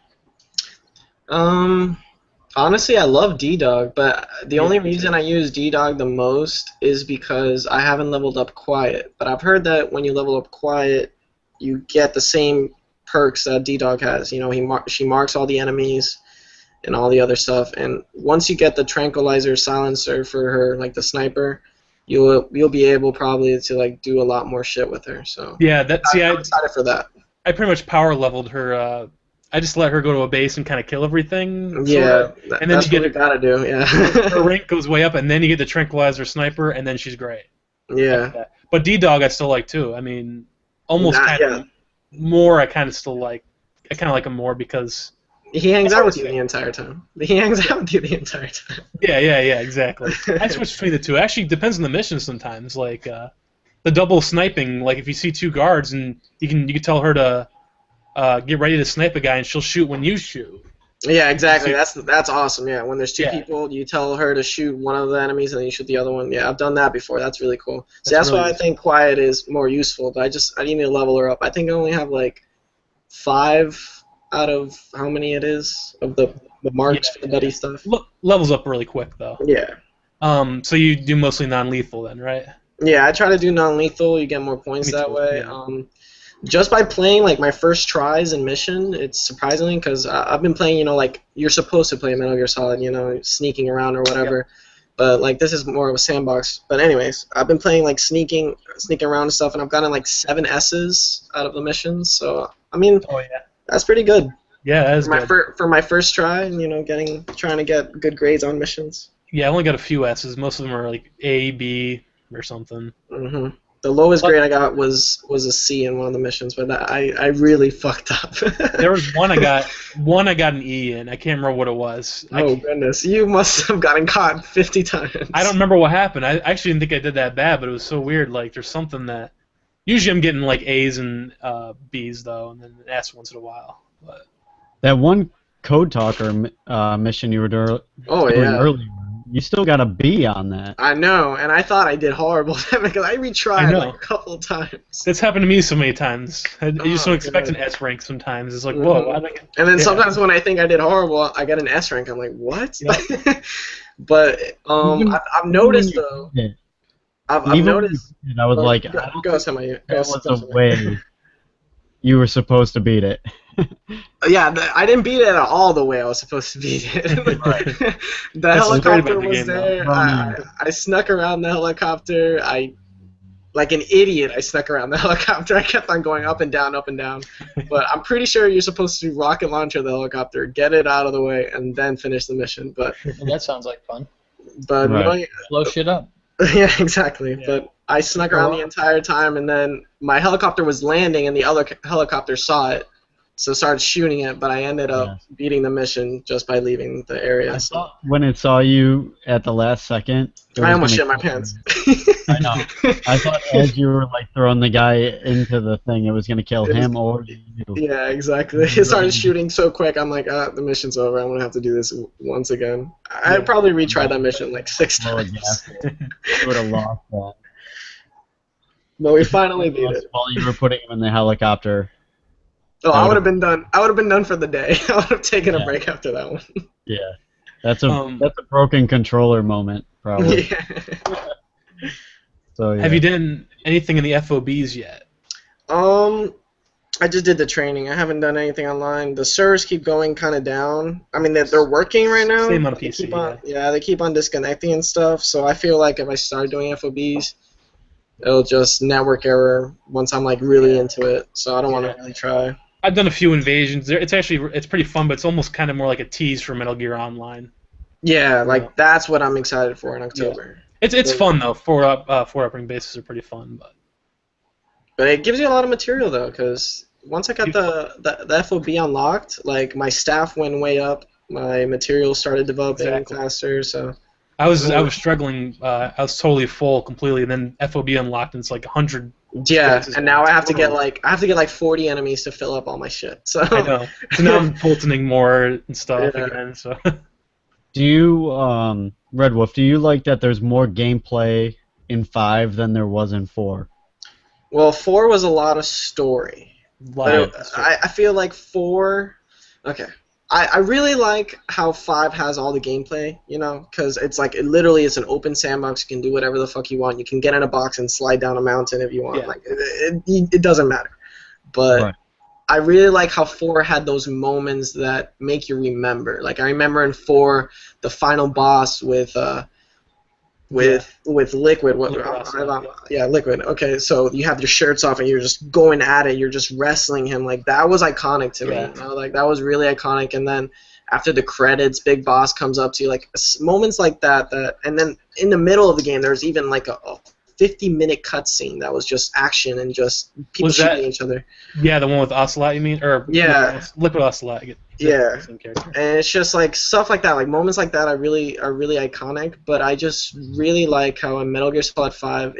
Honestly, I love D-Dog, but the only reason I use D-Dog the most is because I haven't leveled up Quiet. But I've heard that when you level up Quiet, you get the same perks that D-Dog has. She marks all the enemies and all the other stuff. And once you get the Tranquilizer Silencer for her, like the sniper, you'll be able probably to like do a lot more shit with her. So yeah, I'm excited for that. I pretty much power leveled her. I just let her go to a base and kind of kill everything. Yeah, and then that's what you gotta do. Yeah. Her rank goes way up, and then you get the Tranquilizer Sniper, and then she's great. Yeah. But D-Dog I still like too. I mean, almost kind of more. I kind of still like. I kind of like him more because he hangs out with you the entire time. Yeah, exactly. I switch between the two. Actually, depends on the mission sometimes. Like the double sniping. Like if you see two guards and you can tell her to get ready to snipe a guy and she'll shoot when you shoot. Yeah, exactly. That's awesome. Yeah, when there's two Yeah. people, you tell her to shoot one of the enemies and then you shoot the other one. Yeah, I've done that before. That's really cool. See, that's really why I think Quiet is more useful. But I need to level her up. I think I only have like 5 out of how many it is of the marks for the buddy stuff. Levels up really quick though. Yeah. So you do mostly non-lethal then, right? Yeah, I try to do non-lethal. You get more points Me that too, way. yeah. Just by playing like my first tries in mission, it's surprisingly because I've been playing, you know, like you're supposed to play Metal Gear Solid, you know, sneaking around or whatever. Yep. But like this is more of a sandbox. But anyways, I've been playing like sneaking around and stuff, and I've gotten like 7 S's out of the missions. So I mean, that's pretty good. Yeah, that is good. For my first try, and you know, trying to get good grades on missions. Yeah, I only got a few S's. Most of them are like A, B, or something. Mhm. The lowest grade I got was a C in one of the missions, but I really fucked up. There was one I got an E in. I can't remember what it was. Oh goodness, you must have gotten caught 50 times. I don't remember what happened. I actually didn't think I did that bad, but it was so weird. Like there's something that usually I'm getting like A's and B's though, and then an S once in a while. But that one Code Talker mission you were doing earlier. You still got a B on that. I know, and I thought I did horrible because I retried like a couple of times. It's happened to me so many times. You just don't expect an S rank sometimes. It's like, whoa. And then sometimes when I think I did horrible, I get an S rank. I'm like, what? Yeah. But I've noticed though. I've noticed. I was like, go somewhere. That was a way you were supposed to beat it. Yeah, I didn't beat it at all the way I was supposed to beat it. The helicopter was there. I snuck around the helicopter. Like an idiot, I snuck around the helicopter. I kept on going up and down, up and down. But I'm pretty sure you're supposed to rocket launcher the helicopter, get it out of the way, and then finish the mission. But well, that sounds like fun. But blow shit up. Yeah, exactly. Yeah. But I snuck around the entire time, and then my helicopter was landing, and the other helicopter saw it. So started shooting it, but I ended up beating the mission just by leaving the area. When it saw you at the last second, I almost shit my pants. I know. I thought as you were like throwing the guy into the thing, it was gonna kill him or you. Yeah, exactly. It started shooting so quick. I'm like, the mission's over. I'm gonna have to do this once again. I'd probably retried that mission like 6 times. You would have lost that. But we finally beat it. While you were putting him in the helicopter. Oh, I would have been done. I would have been done for the day. I would have taken a break after that one. Yeah, that's a broken controller moment, probably. Yeah. So, have you done anything in the FOBs yet? I just did the training. I haven't done anything online. The servers keep going kind of down. I mean, they're working right now. Same on PC. They keep on disconnecting and stuff. So I feel like if I start doing FOBs, it'll just network error once I'm like really into it. So I don't want to really try. I've done a few invasions. It's pretty fun, but it's almost kind of more like a tease for Metal Gear Online. Yeah, like that's what I'm excited for in October. Yeah. It's fun though. Four upping bases are pretty fun, but it gives you a lot of material though, because once I got the FOB unlocked, like my staff went way up, my material started developing faster. So I was struggling. I was totally full completely, and then FOB unlocked, and it's like 100. Yeah, and now I have to get like 40 enemies to fill up all my shit. So I know. So now I'm Fultoning more and stuff again. So do you, RedWolfff? Do you like that there's more gameplay in 5 than there was in 4? Well, 4 was a lot of story. I feel like 4. Okay. I really like how 5 has all the gameplay, you know, because it's like literally it's an open sandbox. You can do whatever the fuck you want. You can get in a box and slide down a mountain if you want. Yeah. Like it doesn't matter. But I really like how 4 had those moments that make you remember. Like I remember in 4 the final boss with Liquid. Liquid. Okay, so you have your shirts off and you're just going at it. You're just wrestling him. Like that was iconic to me. You know? Like that was really iconic. And then after the credits, big boss comes up to you. Like moments like that. And then in the middle of the game, there's even like a 50-minute cutscene that was just action and just people shooting each other. Yeah, the one with Ocelot, you mean? Or Liquid Ocelot. Yeah, and it's just like stuff like that, like moments like that are really iconic. But I just really like how in Metal Gear Solid 5,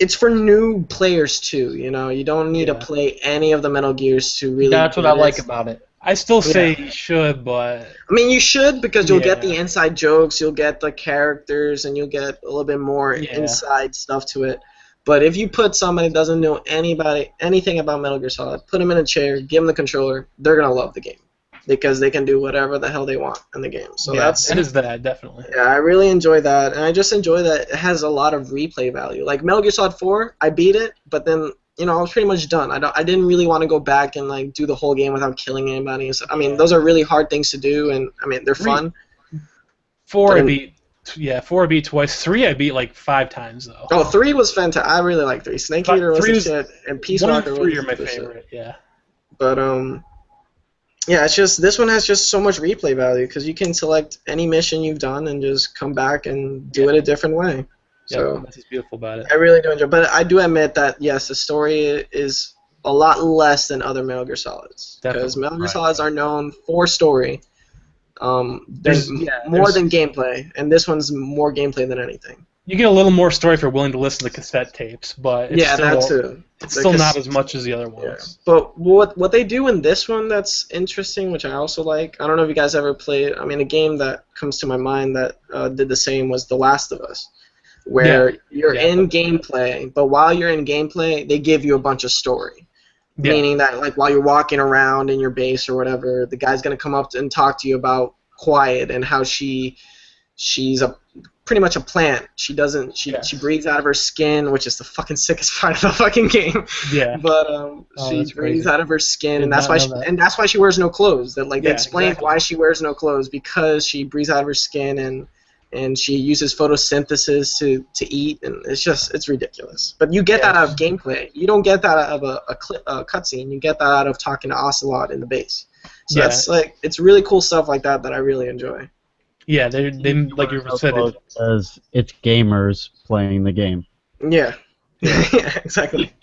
it's for new players too. You know, you don't need to play any of the Metal Gears to really. That's what I like about it. I still say you should, but I mean, you should because you'll get the inside jokes, you'll get the characters, and you'll get a little bit more inside stuff to it. But if you put somebody that doesn't know anything about Metal Gear Solid, put them in a chair, give them the controller, they're gonna love the game because they can do whatever the hell they want in the game. So it is that definitely. Yeah, I really enjoy that, and I just enjoy that it has a lot of replay value. Like Metal Gear Solid 4, I beat it, but then. You know, I was pretty much done. I didn't really want to go back and like do the whole game without killing anybody. So, I mean, those are really hard things to do, and I mean, they're fun. 4 I beat, 4 I beat twice. 3 I beat like 5 times though. Oh, 3 was fantastic. I really like 3. Snake Eater was the shit, and Peace Walker was 3 are my favorite. Yeah. But yeah, it's just this one has just so much replay value because you can select any mission you've done and just come back and do it a different way. So that's what's beautiful about it. I really do enjoy, but I do admit that yes, the story is a lot less than other Metal Gear Solids because Metal Gear Solids are known for story. There's more than gameplay, and this one's more gameplay than anything. You get a little more story if you're willing to listen to cassette tapes, but it's still, that too. It's still not as much as the other ones. Yeah. But what they do in this one that's interesting, which I also like. I don't know if you guys ever played. I mean, a game that comes to my mind that did the same was The Last of Us. Where you're in gameplay, but while you're in gameplay, they give you a bunch of story. Meaning that, like, while you're walking around in your base or whatever, the guy's going to come up and talk to you about Quiet and how she's pretty much a plant. She breathes out of her skin, which is the fucking sickest part of the fucking game. Yeah. But she breathes out of her skin, and that's why she wears no clothes. That they explain why she wears no clothes because she breathes out of her skin and she uses photosynthesis to eat, and it's ridiculous. But you get that out of gameplay. You don't get that out of a cutscene. You get that out of talking to Ocelot in the base. So that's it's really cool stuff like that I really enjoy. Yeah, they like you said, it says it's gamers playing the game. Yeah, yeah, exactly.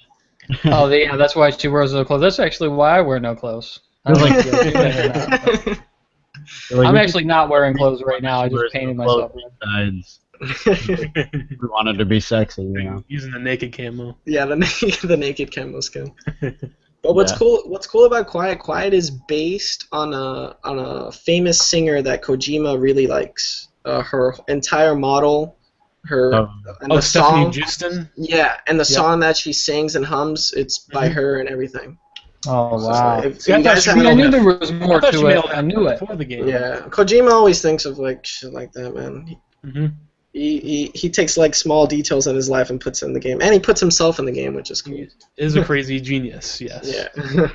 Oh, yeah, that's why she wears no clothes. That's actually why I wear no clothes. I'm actually not wearing clothes right now. I just painted myself. We wanted to be sexy, you know. Using the naked camo. Yeah, the naked camo skin. But what's cool about Quiet is based on a famous singer that Kojima really likes. Her entire model, and the Stephanie song. Justin? Yeah, and the song that she sings and hums, it's by her and everything. Oh wow! I knew there was more to it. I knew it. Before the game. Yeah, Kojima always thinks of shit like that, man. He takes small details in his life and puts it in the game, and he puts himself in the game, which is cool. He is a crazy genius. Yes. Yeah.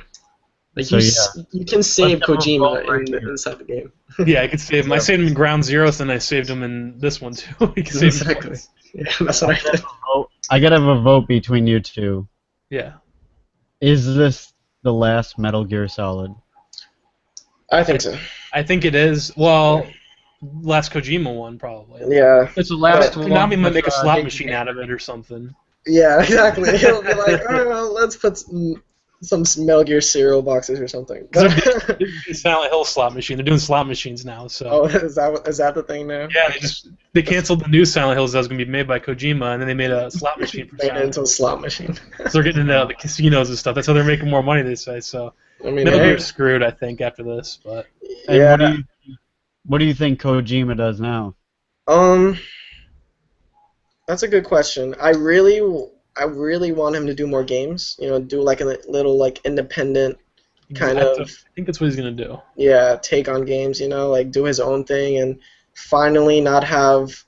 You can save Kojima inside the game. Yeah, I could save him. I saved him in Ground Zero, and I saved him in this one too. Exactly. Yeah, that's what I did. I gotta have a vote between you two. Yeah. Is this the last Metal Gear Solid? I think so. I think it is. Well, last Kojima one probably. Yeah. It's the last one. Now we might make a slot machine out of it or something. Yeah, exactly. It'll be like, let's put some Metal Gear cereal boxes or something. Silent Hill slot machine. They're doing slot machines now. So. Oh, is that the thing now? Yeah, they canceled the new Silent Hills that was going to be made by Kojima, and then they made a slot machine for Silent Hill. Into a slot machine. So they're getting into the casinos and stuff. That's how they're making more money, they say. So Metal Gear's screwed, I think, after this. But what do you think Kojima does now? That's a good question. I really want him to do more games. You know, do a little independent kind of. I think that's what he's gonna do. Yeah, take on games. You know, do his own thing and finally not have.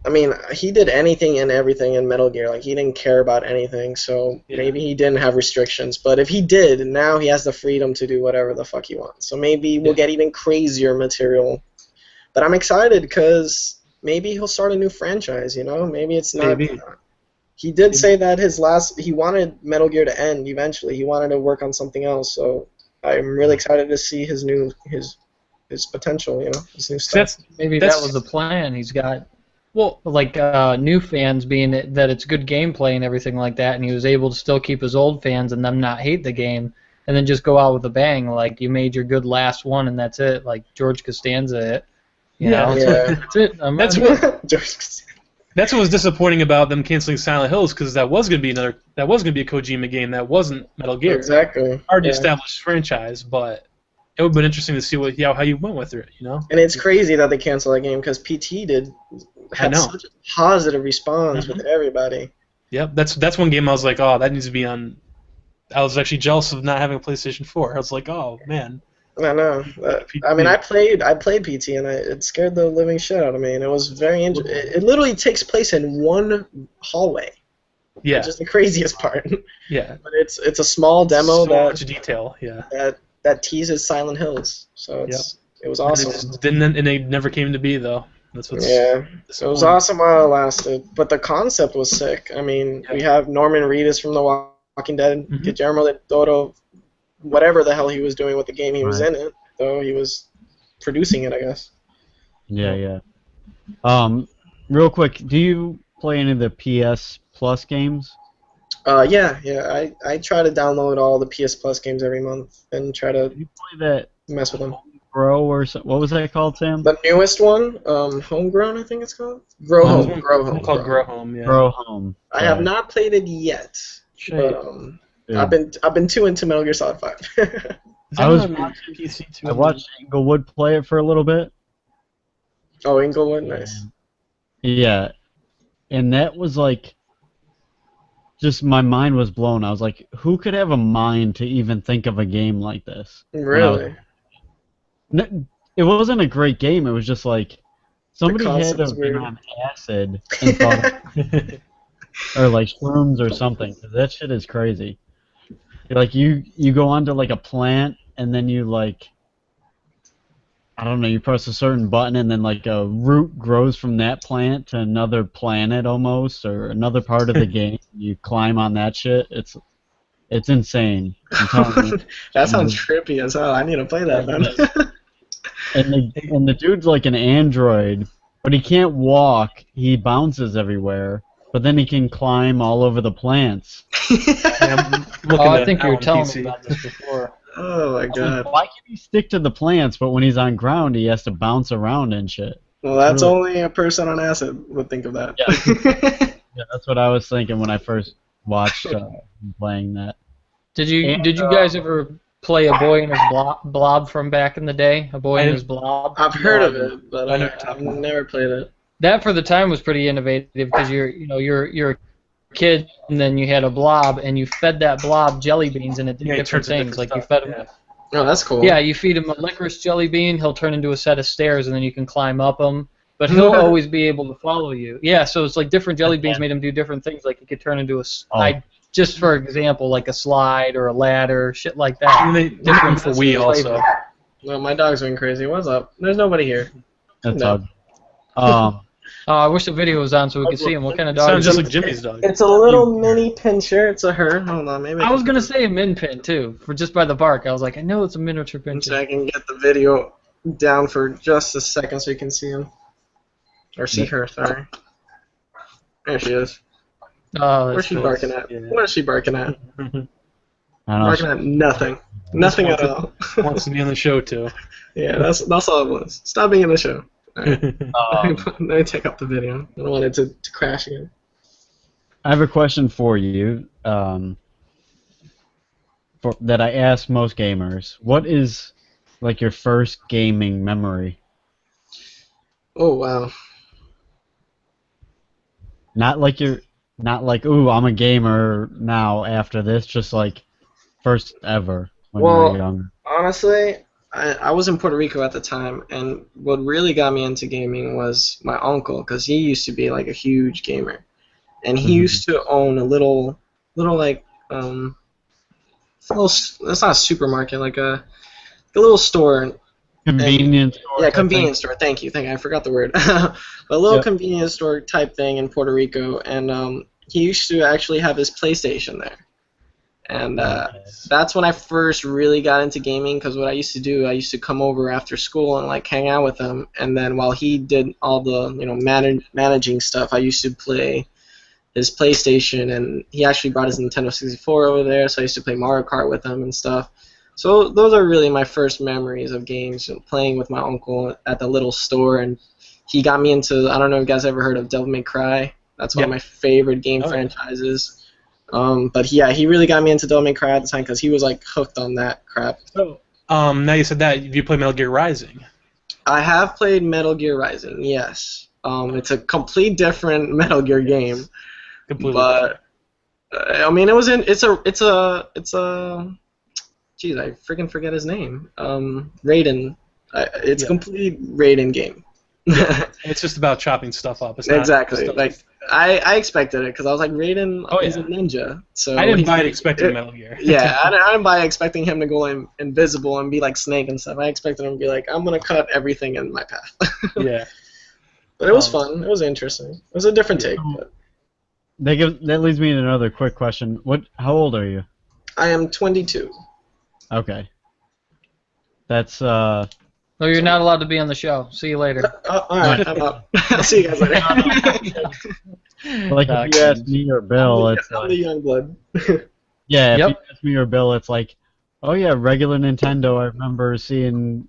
I mean, he did anything and everything in Metal Gear. He didn't care about anything, so maybe he didn't have restrictions. But if he did, now he has the freedom to do whatever the fuck he wants. So maybe we'll get even crazier material. But I'm excited because maybe he'll start a new franchise. You know, maybe it's not. Maybe. He did say that he wanted Metal Gear to end eventually. He wanted to work on something else. So I'm really excited to see his potential. You know, his new stuff. Maybe that was the plan. He's got. Well, new fans being that it's good gameplay and everything like that, and he was able to still keep his old fans and them not hate the game, and then just go out with a bang. You made your good last one, and that's it. Like George Costanza, it. You know? Yeah. That's it. George Costanza. That's what was disappointing about them canceling Silent Hills, because that was gonna be a Kojima game that wasn't Metal Gear. Exactly. Already Yeah. established franchise, but it would have been interesting to see how you went with it, you know? And it's crazy that they canceled that game because PT had know. such a positive response Mhm. with everybody. Yep, that's one game I was like, oh, that needs to be on. I was actually jealous of not having a PlayStation 4. I was like, oh man. I know. I mean, I played PT, and it scared the living shit out of me. And it was very interesting. It literally takes place in one hallway. Yeah. Which is the craziest part. Yeah. But it's a small demo so much detail. Yeah. that teases Silent Hills. So it was awesome. And it never came to be though. That's what's it was awesome while it lasted. But the concept was sick. I mean, we have Norman Reedus from The Walking Dead, Guillermo del Toro, whatever the hell he was doing with the game, he was in it, though he was producing it, I guess. Yeah. Real quick, do you play any of the PS Plus games? Yeah. I try to download all the PS Plus games every month and try to You play that mess with them. Grow or what was that called, Sam? The newest one, Homegrown, I think it's called. Grow Home. Grow Home. Called Grow Home. Yeah. Grow Home. I have not played it yet, but I've been too into Metal Gear Solid 5. I was on watching PC too. I watched Inglewood play it for a little bit. Oh, Inglewood, nice. Yeah, and that was like, just my mind was blown. I was like, who could have a mind to even think of a game like this? Really? It wasn't a great game. It was just like somebody had to be on acid and thought, or like shrooms or something. 'Cause that shit is crazy. Like you go onto like a plant and then you like, I don't know, you press a certain button and then like a root grows from that plant to another planet almost, or another part of the game. You climb on that shit. It's insane. I'm telling you. That sounds trippy as hell. I need to play that then. And the dude's like an android, but he can't walk. He bounces everywhere, but then he can climb all over the plants. I think you were telling me about this before. Oh my god. Why can he stick to the plants, but when he's on ground, he has to bounce around and shit? Well, that's only a person on acid would think of that. Yeah, that's what I was thinking when I first watched him playing that. Did you guys ever play A Boy and His Blob from back in the day? A Boy and His Blob? I've heard of it, but I've never played it. That for the time was pretty innovative because you're a kid and then you had a blob and you fed that blob jelly beans and it did different things. Like you fed him. Yeah. Oh, that's cool. Yeah, you feed him a licorice jelly bean, he'll turn into a set of stairs and then you can climb up them. But he'll always be able to follow you. Yeah, so it's like different jelly beans made him do different things. Like he could turn into just for example, like a slide or a ladder, shit like that. And they different for Wii also. Well, my dog's going crazy. What's up? There's nobody here. That's No. I wish the video was on so we could see him. What kind of dog Sounds is just it? like Jimmy's dog. It's a little mini pinscher. It's a her. Hold on, maybe. I was gonna say a min pin too, for just by the bark. I was like, I know it's a miniature pinscher. So I can get the video down for just a second so you can see him. Or see her, sorry. There she is. Oh, Where's she barking at? What is she barking at? I don't Barking know. at nothing. Nothing at all. Wants to be on the show too. Yeah, that's all it was. Stop being in the show. Alright. Let me take up the video. I don't want it to crash again. I have a question for you that I ask most gamers. What is like your first gaming memory? Oh, wow. Not like ooh, I'm a gamer now after this, just like first ever when you were younger. Honestly, I was in Puerto Rico at the time, and what really got me into gaming was my uncle, because he used to be like a huge gamer, and he used to own a little like it's not a supermarket, like a little store. Convenience store. Yeah, convenience store. Thank you. I forgot the word. A little convenience store type thing in Puerto Rico, and he used to actually have his PlayStation there. And that's when I first really got into gaming, because what I used to do, I used to come over after school and like hang out with him, and then while he did all the managing stuff, I used to play his PlayStation, and he actually brought his Nintendo 64 over there, so I used to play Mario Kart with him and stuff. So those are really my first memories of games, playing with my uncle at the little store, and he got me into. I don't know if you guys ever heard of Devil May Cry. That's one of my favorite game franchises. But he really got me into Devil May Cry at the time because he was like hooked on that crap. So, now you said that, do you play Metal Gear Rising? I have played Metal Gear Rising. Yes. It's a complete different Metal Gear game. Completely But I mean, it's a. Jeez, I freaking forget his name. Raiden. It's a complete Raiden game. It's just about chopping stuff up. It's not Exactly. just Like I expected it because I was like, Raiden is a ninja. So I didn't buy it expecting Metal Gear. Yeah, I didn't buy it expecting him to go invisible and be like Snake and stuff. I expected him to be like, I'm gonna cut everything in my path. Yeah. But it was fun. It was interesting. It was a different take. But That leads me to another quick question. How old are you? I am 22. Okay. That's No, you're not allowed to be on the show. See you later. All right, I'm up. I'll see you guys later. like if you ask me or Bill, it's I'm like, the young blood. yeah. If Yep. you ask me or Bill, it's like, oh yeah, regular Nintendo. I remember seeing,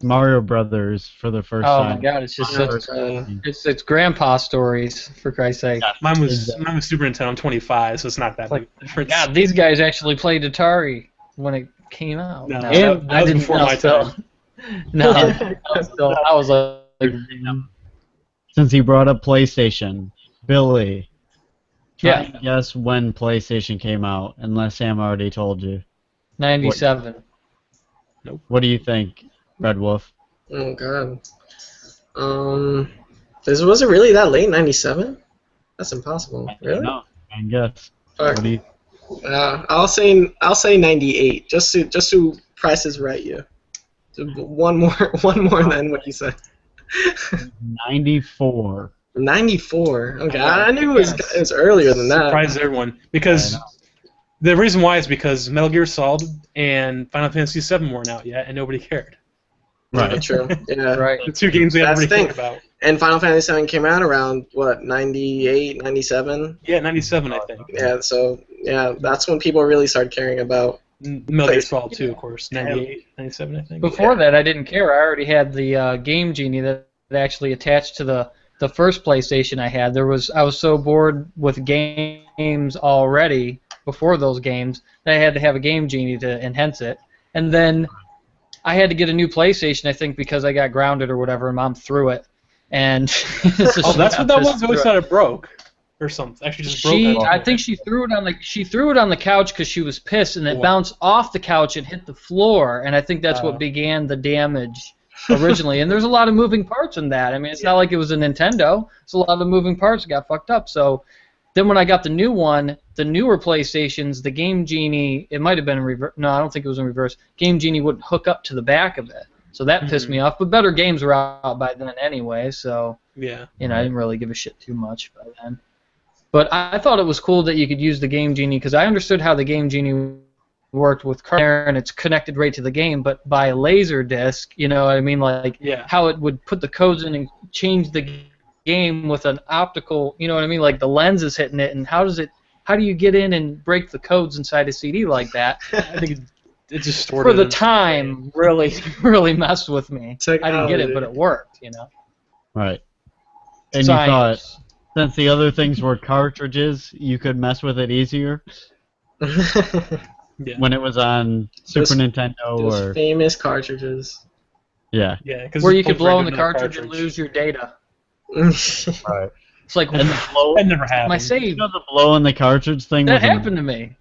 Mario Brothers for the first Oh time. my God, it's just Oh, such, God. it's grandpa stories, for Christ's sake. Mine was Super Nintendo. I'm 25, so it's not that big Like, of a difference. God, these guys actually played Atari when it came out. No, No, that was before my time. No, I was like, Since he brought up PlayStation, Billy, try Yeah. and guess when PlayStation came out, unless Sam already told you. 97. What do you think, RedWolfff? Oh God. Was it really that late? 97? That's impossible. Really? No, I can guess. Fuck. What do you? I'll say 98. Just to Price is Right you. So one more than what you said. 94. 94. Okay, I knew it was earlier than that. Surprised everyone because the reason why is because Metal Gear Solid and Final Fantasy VII weren't out yet, and nobody cared. Right. True. Yeah. Right. The two games that That's everybody the cared about. And Final Fantasy VII came out around what 98, 97. Yeah, 97, I think. Yeah. So yeah, that's when people really started caring about. Metal Gear Solid 2, of course. 98, 97, I think. Before that, I didn't care. I already had the Game Genie that actually attached to the first PlayStation I had. I was so bored with games already before those games that I had to have a Game Genie to enhance it. And then I had to get a new PlayStation, I think, because I got grounded or whatever, and Mom threw it. And so that's what that was. I always thought it broke or something. Actually, just broke. I think she threw it on the couch because she was pissed, and it bounced off the couch and hit the floor. And I think that's what began the damage originally. And there's a lot of moving parts in that. I mean, it's not like it was a Nintendo. It's a lot of moving parts that got fucked up. So then when I got the new one, the newer PlayStations, the Game Genie, it might have been in reverse. No, I don't think it was in reverse. Game Genie wouldn't hook up to the back of it. So that pissed me off. But better games were out by then anyway, so I didn't really give a shit too much by then. But I thought it was cool that you could use the Game Genie because I understood how the Game Genie worked with Claire and it's connected right to the game, but by a laser disc, you know what I mean? Like how it would put the codes in and change the game with an optical, you know what I mean? Like the lens is hitting it, and how do you get in and break the codes inside a CD like that? I think it just stored for the time really messed with me. Technology. I didn't get it, but it worked, you know. Right. And Science. you thought, since the other things were cartridges, you could mess with it easier when it was on Super Nintendo those famous cartridges. Yeah. Yeah, where you could blow in the cartridge and lose your data. Right. It's like that never happened. my save. You know the blow in the cartridge thing? That happened to me.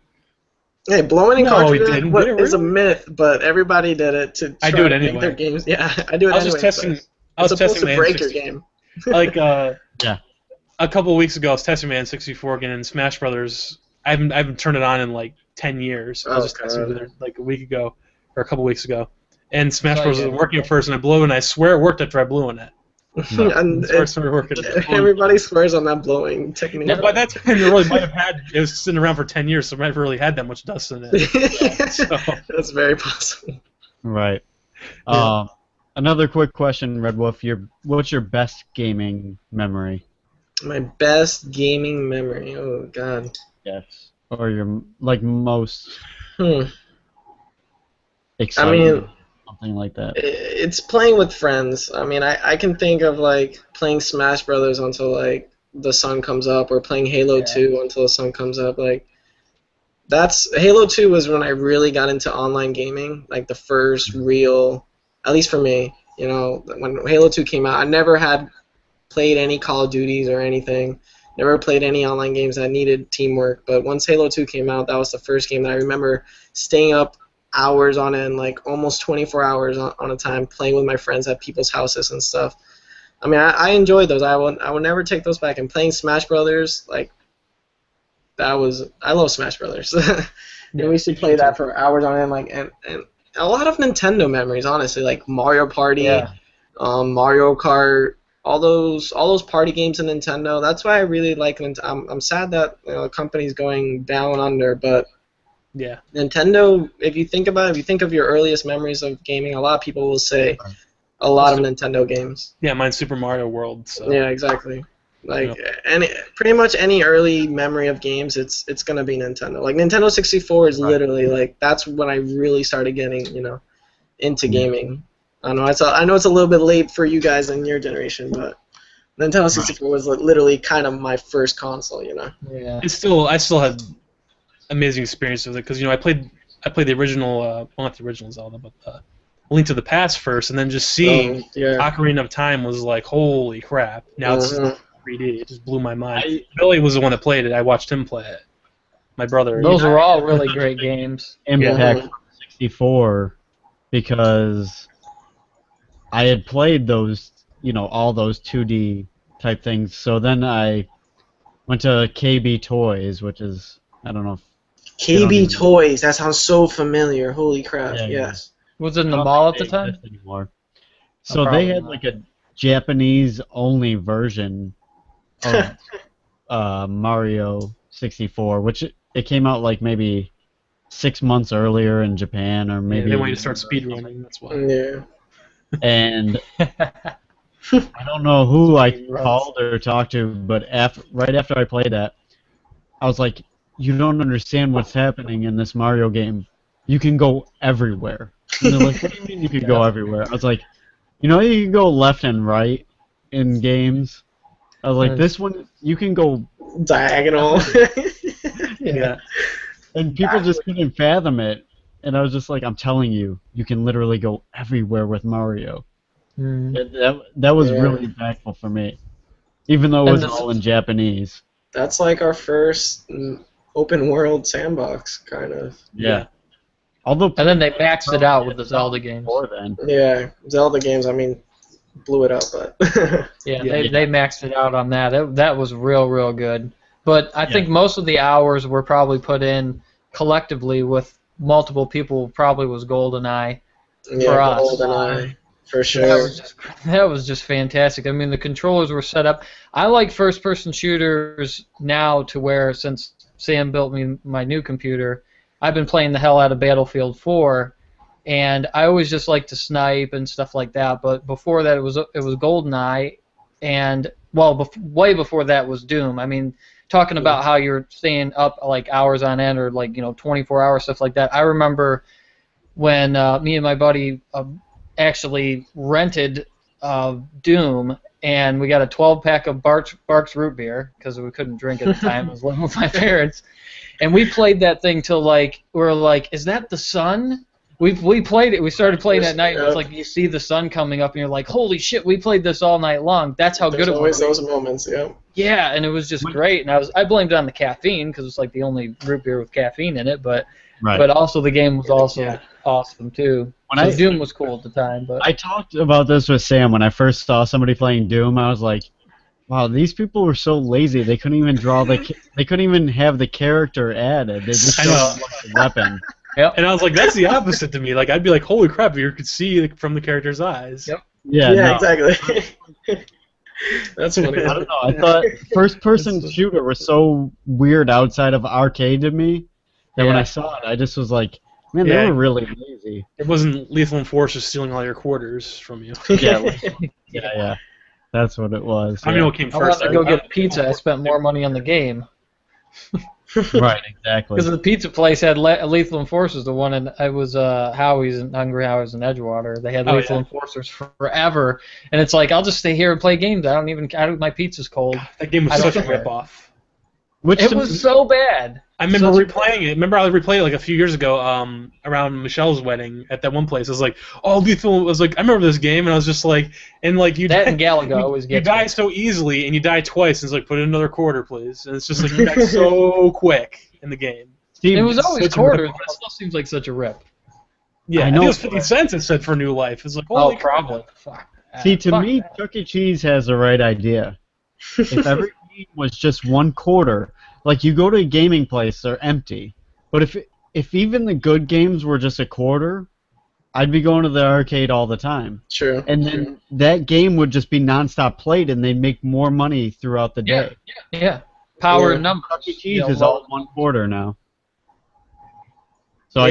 Hey, blowing in cartridges didn't. is a myth, but everybody did it to try do it to make anyway. their games. Yeah, I do it I was anyway. just testing. I was It's supposed testing to my break your N64. game. Like Yeah. a couple of weeks ago, I was testing my N64 again in Smash Brothers. I haven't turned it on in like 10 years. I was just testing it like a week ago or a couple weeks ago, and Smash Bros. Was working at first, and I blew, and I swear it worked after I blew in it. And everybody swears on that blowing technique. Yeah, by that time, it really might have had. It was sitting around for 10 years, so it might have really had that much dust in it. So. That's very possible. Right. Another quick question, RedWolfff. What's your best gaming memory? My best gaming memory. Oh God. Yes. Or your most I exciting mean, something like that. It's playing with friends. I mean, I can think of like playing Smash Brothers until like the sun comes up, or playing Halo 2 until the sun comes up. Like Halo 2 was when I really got into online gaming, like the first real, at least for me. You know, when Halo 2 came out, I never had played any Call of Duties or anything. Never played any online games that needed teamwork. But once Halo 2 came out, that was the first game that I remember staying up hours on end, like almost 24 hours on a time, playing with my friends at people's houses and stuff. I mean, I enjoyed those. I would never take those back. And playing Smash Brothers, like, I love Smash Brothers. We used to play that for hours on end, like, and a lot of Nintendo memories, honestly, like Mario Party, Mario Kart, all those party games in Nintendo. That's why I really like Nintendo. I'm sad that the company's going down under, but Nintendo. If you think about it, if you think of your earliest memories of gaming, a lot of people will say a lot of Nintendo games. Yeah, mine's Super Mario World. So. Yeah, exactly. Like pretty much any early memory of games, it's gonna be Nintendo. Like Nintendo 64 is literally like that's when I really started getting into gaming. I know it's a little bit late for you guys in your generation, but Nintendo 64 was literally kind of my first console. Yeah. I still had amazing experience with it because I played the original, well, not the original Zelda, but Link to the Past first, and then just seeing Ocarina of Time was like, holy crap! Now it's 3D. It just blew my mind. Billy was the one that played it. I watched him play it. My brother. Those were all really great games. Impact 64 because I had played those, all those 2D type things. So then I went to KB Toys, which is, I don't know. KB Toys. That sounds so familiar. Holy crap! Yeah, yes. Was it in the mall at the time? Anymore. So they had like a Japanese-only version of Mario 64, which it came out like maybe 6 months earlier in Japan, or maybe. They want you to start speedrunning. That's why. Yeah. And I don't know who I called or talked to, but right after I played that, I was like, "You don't understand what's happening in this Mario game. You can go everywhere." And they're like, "What do you mean you can go everywhere?" I was like, you can go left and right in games. I was like, this one, you can go diagonal. Yeah. And people just couldn't fathom it. And I was just like, I'm telling you, you can literally go everywhere with Mario. That was really impactful for me. Even though it was all in Japanese. That's like our first open world sandbox, kind of. Yeah. And then they maxed it out with the Zelda games. Yeah, Zelda games, I mean, blew it up, but... They maxed it out on that. That was real good. But I think most of the hours were probably put in collectively with multiple people, probably was GoldenEye for us. GoldenEye, for sure. That was just fantastic. I mean, the controllers were set up. I like first-person shooters now to where, since Sam built me my new computer, I've been playing the hell out of Battlefield 4, and I always just like to snipe and stuff like that. But before that, it was GoldenEye, and way before that was Doom. I mean, talking about how you're staying up like hours on end or like 24-hour stuff like that. I remember when me and my buddy actually rented Doom, and we got a 12-pack of Barks root beer because we couldn't drink at the time. I was living with my parents. And we played that thing till we were like, is that the sun? We played it. We started playing at night. It was like you see the sun coming up, and you're like, holy shit, we played this all night long. That's how good it was. There's always those moments, yeah. Yeah, and it was just great. And I blamed it on the caffeine because it's like the only root beer with caffeine in it. But also the game was also awesome too. Doom was cool at the time. But I talked about this with Sam when I first saw somebody playing Doom. I was like, wow, these people were so lazy. They couldn't even draw they couldn't even have the character added. They just had the weapon. Yep. And I was like, that's the opposite to me. Like, I'd be like, holy crap, you could see from the character's eyes. Yep. Yeah, exactly. That's funny. I don't know. I thought first-person shooter was so weird outside of arcade to me that when I saw it, I just was like, man, they were really lazy. It wasn't Lethal Enforcer stealing all your quarters from you. Yeah. That's what it was. I mean, what came first? I wanted to go get a pizza. I spent more money on the game. Right, exactly. Because the pizza place had Lethal Enforcers, the one in it was Howie's and Hungry Howie's in Edgewater. They had Lethal Enforcers forever, and it's like I'll just stay here and play games. My pizza's cold. That game was such a rip-off. It was so bad. I remember replaying it. Remember I replayed it like a few years ago around Michelle's wedding at that one place. I was like, oh, Lethal. I was like, I remember this game, and I was just like, and like you. That and Galaga always you die so easily, and you die twice, and it's like, put in another quarter, please. And it's just like you die so quick in the game. It was always quarters, but it still seems like such a rip. Yeah, I know. It was 50 cents. It said for New Life. It's like, holy probably. Fuck. See, to me, Chuck E. Cheese has the right idea. If every game was just one quarter. Like, you go to a gaming place, they're empty. But if even the good games were just a quarter, I'd be going to the arcade all the time. True. And then that game would just be nonstop played, and they'd make more money throughout the day. Yeah. Power and numbers. Chuck E. Cheese is all one quarter now. So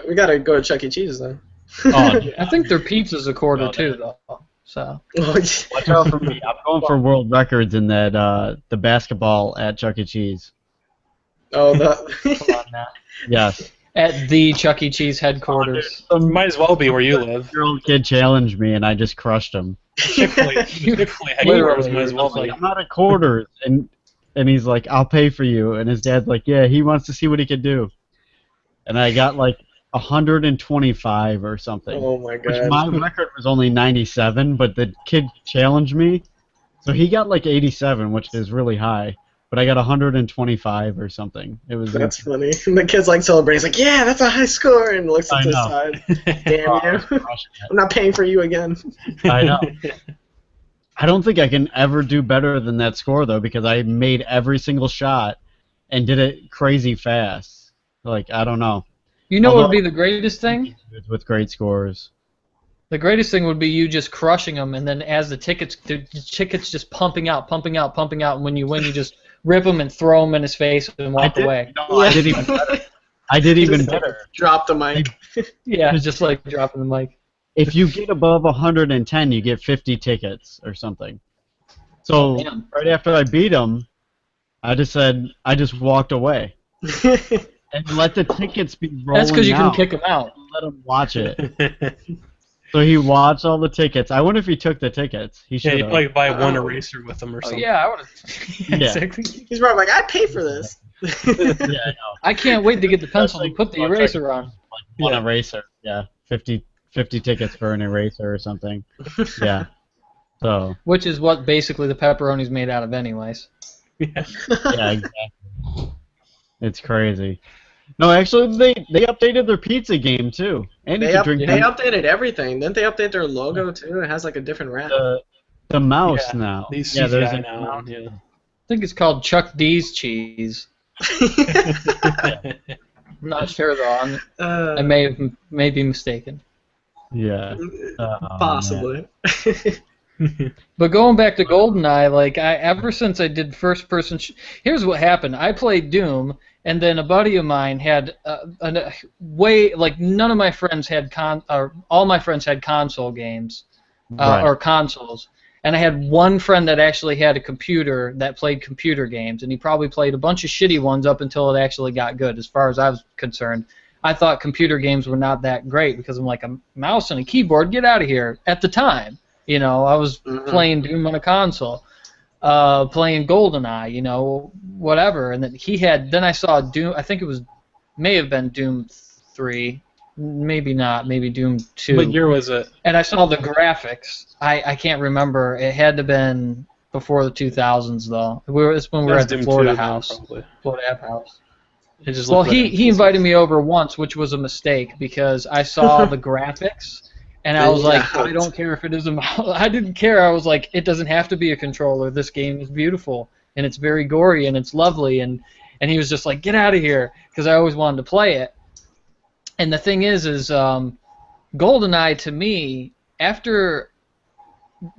we gotta go to Chuck E. Cheese then. Oh, yeah. I think their pizza's a quarter too, though. So. Watch out for me. I'm going for world records in that the basketball at Chuck E. Cheese. Oh, Come on now. Yes. At the Chuck E. Cheese headquarters. Might as well be where you live. 4-year-old kid challenged me, and I just crushed him. Chick-fil-A headquarters might as well be. I'm out of quarters, and he's like, I'll pay for you. And his dad's like, yeah, he wants to see what he can do. And I got like 125 or something. Oh my god. Which my record was only 97, but the kid challenged me. So he got like 87, which is really high. But I got 125 or something. That's funny. And the kid's like celebrating. He's like, yeah, that's a high score, and looks at the side. Damn you. I'm not paying for you again. I know. I don't think I can ever do better than that score, though, because I made every single shot and did it crazy fast. Like, I don't know. You know what would be the greatest thing? With great scores. The greatest thing would be you just crushing them, and then as the tickets just pumping out, and when you win, you just rip them and throw them in his face and walk away. No, I did even better. I did even better. Drop the mic. Yeah, just like dropping the mic. If you get above 110, you get 50 tickets or something. So right after I beat him, I just walked away. And let the tickets be rolling. That's because you can kick him out. Let him watch it. So he watched all the tickets. I wonder if he took the tickets. He should have. Yeah, like buy one eraser with him or something. Yeah, I would have. Exactly. He's probably like, I'd pay for this. Yeah, I know. I can't wait to get the pencil and put the eraser on. Like one eraser. Yeah, 50 tickets for an eraser or something. Yeah. So. Which is what basically the pepperoni's made out of, anyways. Yeah. Yeah, exactly. It's crazy. No, actually, they updated their pizza game too. And they updated everything. Didn't they update their logo too? It has like a different wrap. The mouse now. There's a now. mouse. Yeah. I think it's called Chuck D's cheese. I'm not sure though. I may be mistaken. Yeah. Possibly. But going back to GoldenEye, like ever since I did first-person, here's what happened. I played Doom, and then a buddy of mine had none of my friends had all my friends had console games or consoles, and I had one friend that actually had a computer that played computer games, and he probably played a bunch of shitty ones up until it actually got good. As far as I was concerned, I thought computer games were not that great because I'm like, a mouse and a keyboard, get out of here. At the time. You know, I was playing Doom on a console, playing GoldenEye, whatever. And then I saw Doom. I think may have been Doom 3, maybe not, maybe Doom 2. What year was it? And I saw the graphics. I can't remember. It had to have been before the 2000s though. It's when we were at the Florida house. Florida App House. Well, he invited me over once, which was a mistake because I saw the graphics. And I was like, I don't care if it is a mouse. I didn't care. I was like, it doesn't have to be a controller. This game is beautiful, and it's very gory, and it's lovely. And he was just like, get out of here, because I always wanted to play it. And the thing is GoldenEye, to me, after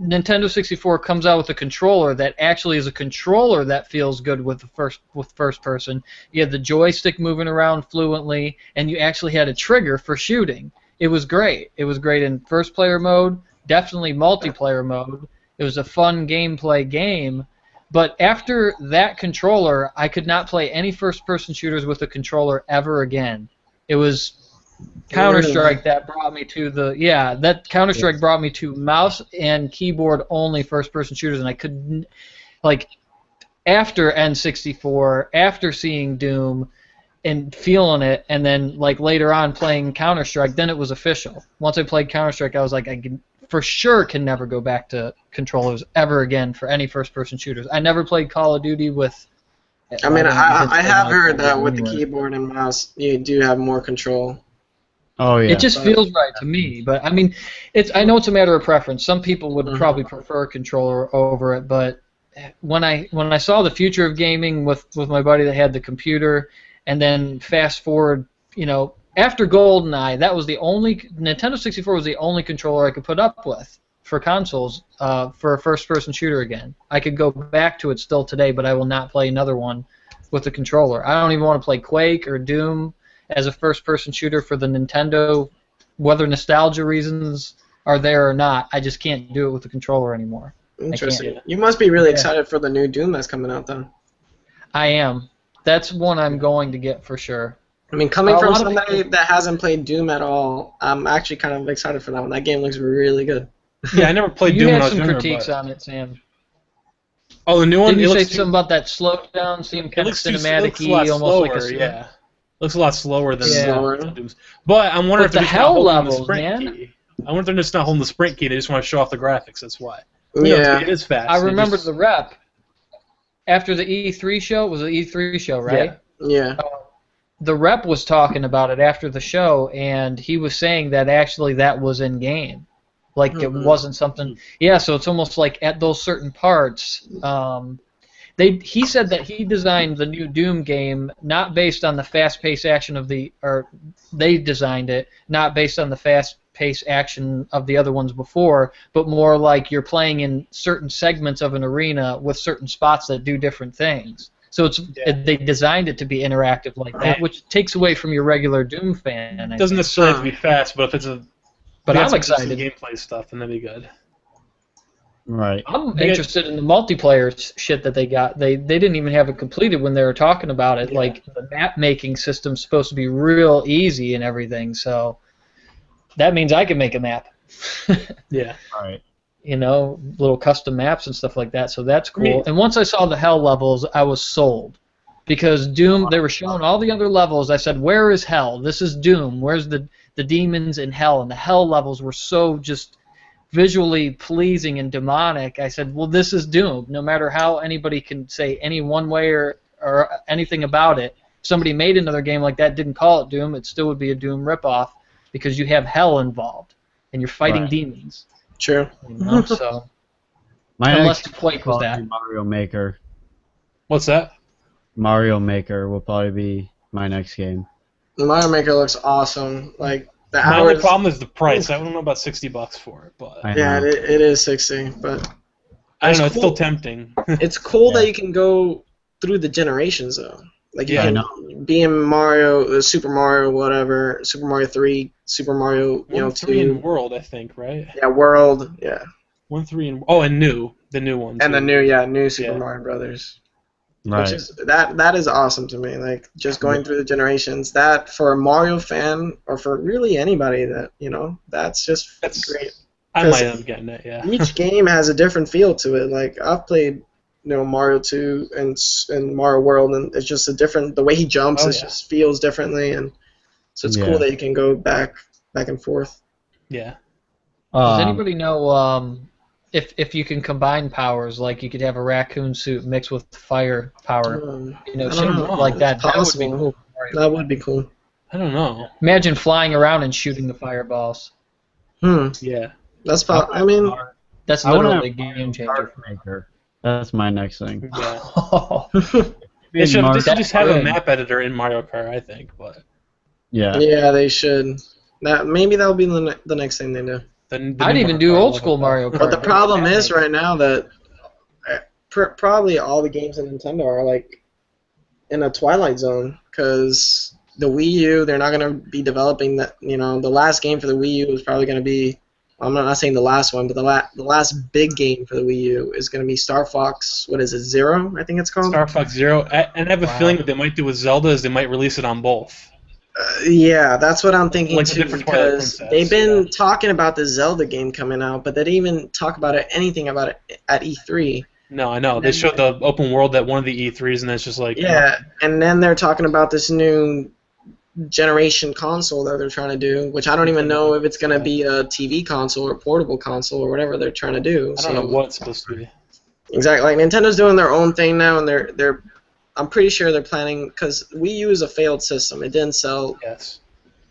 Nintendo 64 comes out with a controller that actually is a controller that feels good with first person, you had the joystick moving around fluently, and you actually had a trigger for shooting. It was great. It was great in first-player mode, definitely multiplayer mode. It was a fun gameplay game, But after that controller, I could not play any first-person shooters with a controller ever again. It was Counter-Strike that brought me to that Counter-Strike brought me to mouse and keyboard only first-person shooters, and I couldn't, like, after N64, after seeing Doom and feeling it, and then like later on playing Counter-Strike, then it was official. Once I played Counter-Strike, I was like, for sure can never go back to controllers ever again for any first-person shooters. I never played Call of Duty with. I mean, I have heard that with the keyboard and mouse, you do have more control. Oh yeah. It just feels right to me, but I mean, I know it's a matter of preference. Some people would probably prefer a controller over it, but when I saw the future of gaming with my buddy that had the computer, and then fast forward, after GoldenEye, that was the only Nintendo 64 was the only controller I could put up with for consoles for a first-person shooter again. I could go back to it still today, but I will not play another one with a controller. I don't even want to play Quake or Doom as a first-person shooter for the Nintendo, whether nostalgia reasons are there or not. I just can't do it with the controller anymore. Interesting. You must be really excited for the new Doom that's coming out, then. I am. That's one I'm going to get for sure. I mean, coming from somebody that hasn't played Doom at all, I'm actually kind of excited for that one. That game looks really good. Yeah, I never played Doom when I was younger. You had some critiques on it, Sam. Oh, the new one? Didn't you say something about that slowdown? Seemed kind of cinematic-y, almost like a... Yeah. Looks a lot slower than Doom's. But I'm wondering if the they're hell not levels, the sprint man. key. I wonder if they're just not holding the sprint key. They just want to show off the graphics. That's why. Yeah. It is fast. I remember the rep. After the E3 show, it was the E3 show, right? Yeah. The rep was talking about it after the show, and he was saying that actually that was in game, like it wasn't something. Yeah, so it's almost like at those certain parts. He said that he designed the new Doom game not based on the fast-paced action they designed it not based on the fast-paced action of the other ones before, but more like you're playing in certain segments of an arena with certain spots that do different things. So they designed it to be interactive like that, which takes away from your regular Doom fan. It doesn't necessarily have to be fast, but if it's But I'm excited. Gameplay stuff, then that'd be good. Right. I'm interested in the multiplayer shit that they got. They didn't even have it completed when they were talking about it. Yeah. Like the map making system's supposed to be real easy and everything. So that means I can make a map. Yeah. Right. Little custom maps and stuff like that. So that's cool. And once I saw the hell levels, I was sold. Because Doom, they were showing all the other levels. I said, where is hell? This is Doom. Where's the demons in hell? And the hell levels were so just visually pleasing and demonic. I said, well, this is Doom. No matter how anybody can say any one way or anything about it, if somebody made another game like that, didn't call it Doom, it still would be a Doom ripoff because you have hell involved and you're fighting demons. True. So My unless next Quake was that. Mario Maker. What's that? Mario Maker will probably be my next game. Mario Maker looks awesome. Like my only problem is the price. I don't know about $60 for it, but yeah, it is 60. But I don't know. It's still tempting. It's cool that you can go through the generations though. Like you can be in Mario, Super Mario, whatever, Super Mario 3, Super Mario, 3 2. in World, I think, right? Yeah, World. Yeah. 1, 3, and the new ones. And the new Super Mario Brothers. Right. Which is that is awesome to me. Like just going through the generations. That for a Mario fan or for really anybody that that's great. I might end up getting it. Yeah. Each game has a different feel to it. Like I've played, Mario 2 and Mario World, and it's just the way he jumps. Just feels differently, and so it's cool that you can go back and forth. Yeah. Does anybody know if you can combine powers, like you could have a raccoon suit mixed with fire power, something like that? That would be cool. That would be cool. I don't know. Imagine flying around and shooting the fireballs. Yeah. That's I mean, that's literally a game changer. Maker. That's my next thing. Yeah. They should just have a map editor in Mario Kart, I think. But yeah. Yeah, they should. Maybe that'll be the next thing they do. I'd even do old school Mario Kart. But the problem is right now that probably all the games in Nintendo are like in a twilight zone because the Wii U, they're not going to be developing that. The last game for the Wii U is probably going to be I'm not saying the last one, but the last big game for the Wii U is going to be Star Fox. What is it? Zero, I think it's called. Star Fox Zero. And I have a feeling what they might do with Zelda is they might release it on both. Yeah, that's what I'm thinking Like the too. different Twilight Because Princess, they've been talking about the Zelda game coming out, but they didn't even talk about anything about it at E3. No, I know. They showed the open world at one of the E3s, and it's just like... Yeah, and then they're talking about this new generation console that they're trying to do, which I don't even know if it's going to be a TV console or portable console or whatever they're trying to do. I don't know what it's supposed to be. Exactly. Like Nintendo's doing their own thing now, and they're I'm pretty sure they're planning, because Wii U is a failed system. It didn't sell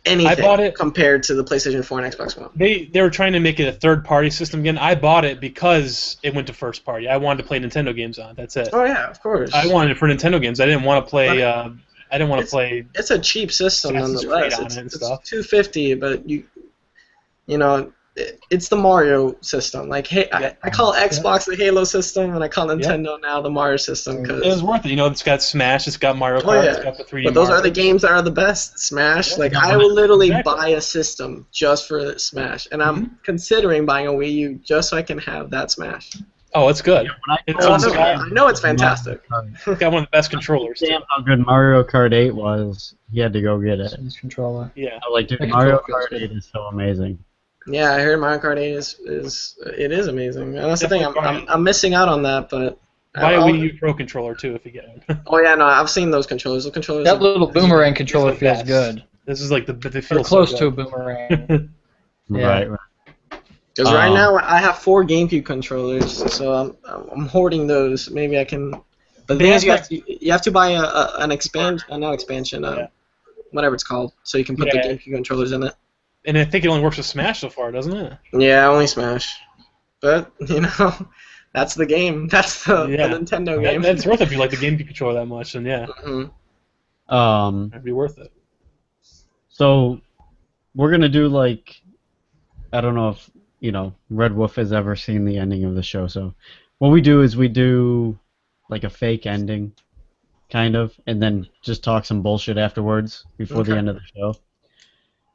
anything I bought it, compared to the PlayStation 4 and Xbox One. They were trying to make it a third-party system again. I bought it because it went to first party. I wanted to play Nintendo games on it. That's it. Oh yeah, of course. I wanted it for Nintendo games. I didn't want to play. I didn't want to play. It's a cheap system nonetheless. It's $250, but you know, it's the Mario system. Like, hey, I call Xbox the Halo system, and I call Nintendo now the Mario system. Cause it was worth it. You know, it's got Smash, it's got Mario Kart, it's got the 3D But those Mario. are the games that are the best. Smash. Like, I will literally buy a system just for Smash, and I'm considering buying a Wii U just so I can have that Smash. Oh, it's good. It's also I know it's fantastic. It's got one of the best controllers. Damn how good Mario Kart 8 was. He had to go get it. His controller. Yeah. I like, dude, Mario Kart 8 is so amazing. Yeah, I heard Mario Kart 8 is amazing. And that's the thing. I'm missing out on that, but buy a Wii U Pro controller too if you get one. Oh yeah, no, I've seen those controllers. Those controllers. That little boomerang controller feels good. This is like they feel They're close to a boomerang. Right. Because right now I have 4 GameCube controllers, so I'm hoarding those. Maybe I can. But the thing is, you have to buy an expansion, not expansion, whatever it's called, so you can put the GameCube controllers in it. And I think it only works with Smash so far, doesn't it? Yeah, only Smash. But that's the game. That's the Nintendo game. That's worth it if you like the GameCube controller that much, then yeah. It'd be worth it. So we're gonna do like, I don't know if RedWolfff has ever seen the ending of the show. So what we do is we do like a fake ending, kind of, and then just talk some bullshit afterwards before the end of the show.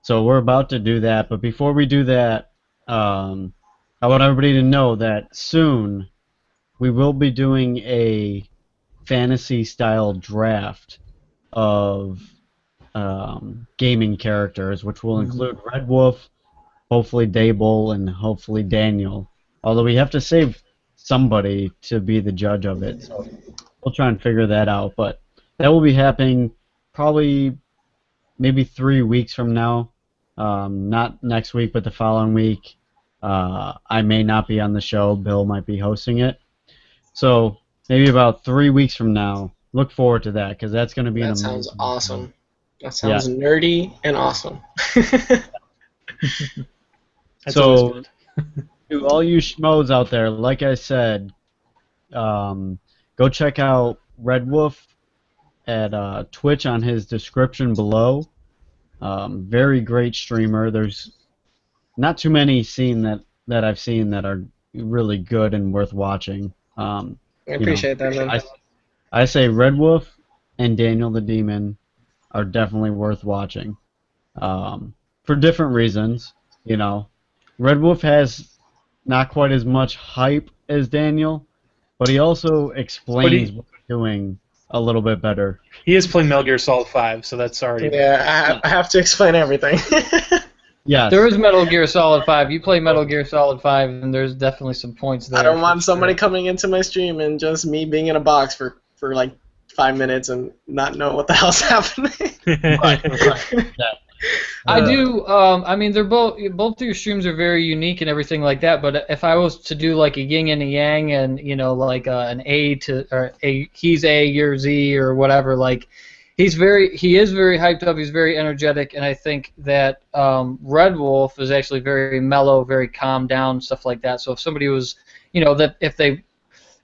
So we're about to do that, but before we do that, I want everybody to know that soon we will be doing a fantasy-style draft of gaming characters, which will include RedWolfff, hopefully Dable, and hopefully Daniel. Although we have to save somebody to be the judge of it, so we'll try and figure that out. But that will be happening probably maybe 3 weeks from now. Not next week, but the following week. I may not be on the show. Bill might be hosting it. So maybe about 3 weeks from now, look forward to that, because that's going to be an amazing. That sounds awesome. That sounds nerdy and awesome. So, to all you schmoes out there, like I said, go check out RedWolfff at Twitch on his description below. Very great streamer. There's not too many that I've seen that are really good and worth watching. I appreciate that, man. I say RedWolfff and Daniel the Demon are definitely worth watching, for different reasons. RedWolfff has not quite as much hype as Daniel, but he also explains what he's doing a little bit better. He is playing Metal Gear Solid 5, so that's already... Yeah, I have to explain everything. Yes. There is Metal Gear Solid 5. You play Metal Gear Solid 5, and there's definitely some points there. I don't want somebody coming into my stream and just me being in a box for like 5 minutes and not know what the hell's happening. Right. I do. I mean, they're both of your streams are very unique and everything like that. But if I was to do like a yin and a yang, and like an A to or a he's A, you're Z, or whatever, like he is very hyped up. He's very energetic, and I think that RedWolfff is actually very mellow, very calm down, stuff like that. So if somebody was, that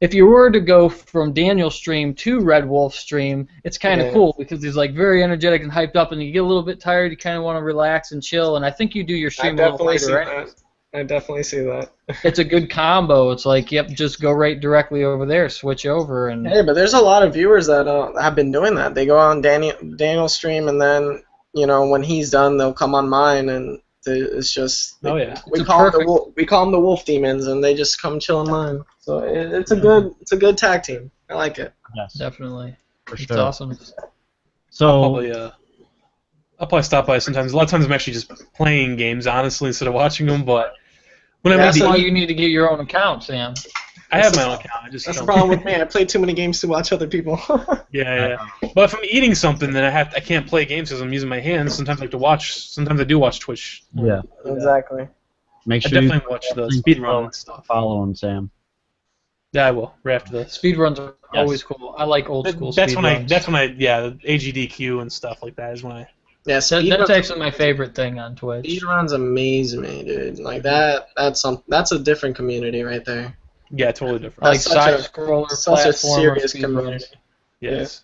if you were to go from Daniel's stream to RedWolff's stream, it's kind of cool because he's like very energetic and hyped up, and you get a little bit tired, you kind of want to relax and chill, and I think you do your stream a little later, right? I definitely see that. It's a good combo. It's like, yep, just go right directly over there, switch over, and hey, but there's a lot of viewers that have been doing that. They go on Daniel's stream, and then when he's done, they'll come on mine, and It's just Oh yeah. we call them the Wolf Demons, and they just come chill in line. So it's a good tag team. I like it. Yes, Definitely. for It's sure. awesome. So I'll probably stop by sometimes. A lot of times I'm actually just playing games, honestly, instead of watching them. But when I Yeah, made That's why the, you need to get your own account, Sam. I have my own account. I just That's the don't. problem with me. I play too many games to watch other people. Yeah. But if I'm eating something, then I can't play games because I'm using my hands. Sometimes I like to watch. Sometimes I do watch Twitch. yeah, Exactly. make I sure you definitely watch the speedrun and stuff. follow him, Sam. Yeah, I will. Right after this. Speedruns are Yes. always cool. I like old school That's when speedruns. the AGDQ and stuff like that is when I. Yeah, That's actually my favorite thing on Twitch. speedruns amaze me, dude. Like that's a different community right there. Yeah, totally different. I like That's such a- side-scroller, such a platformer serious speedruns. community. Yes.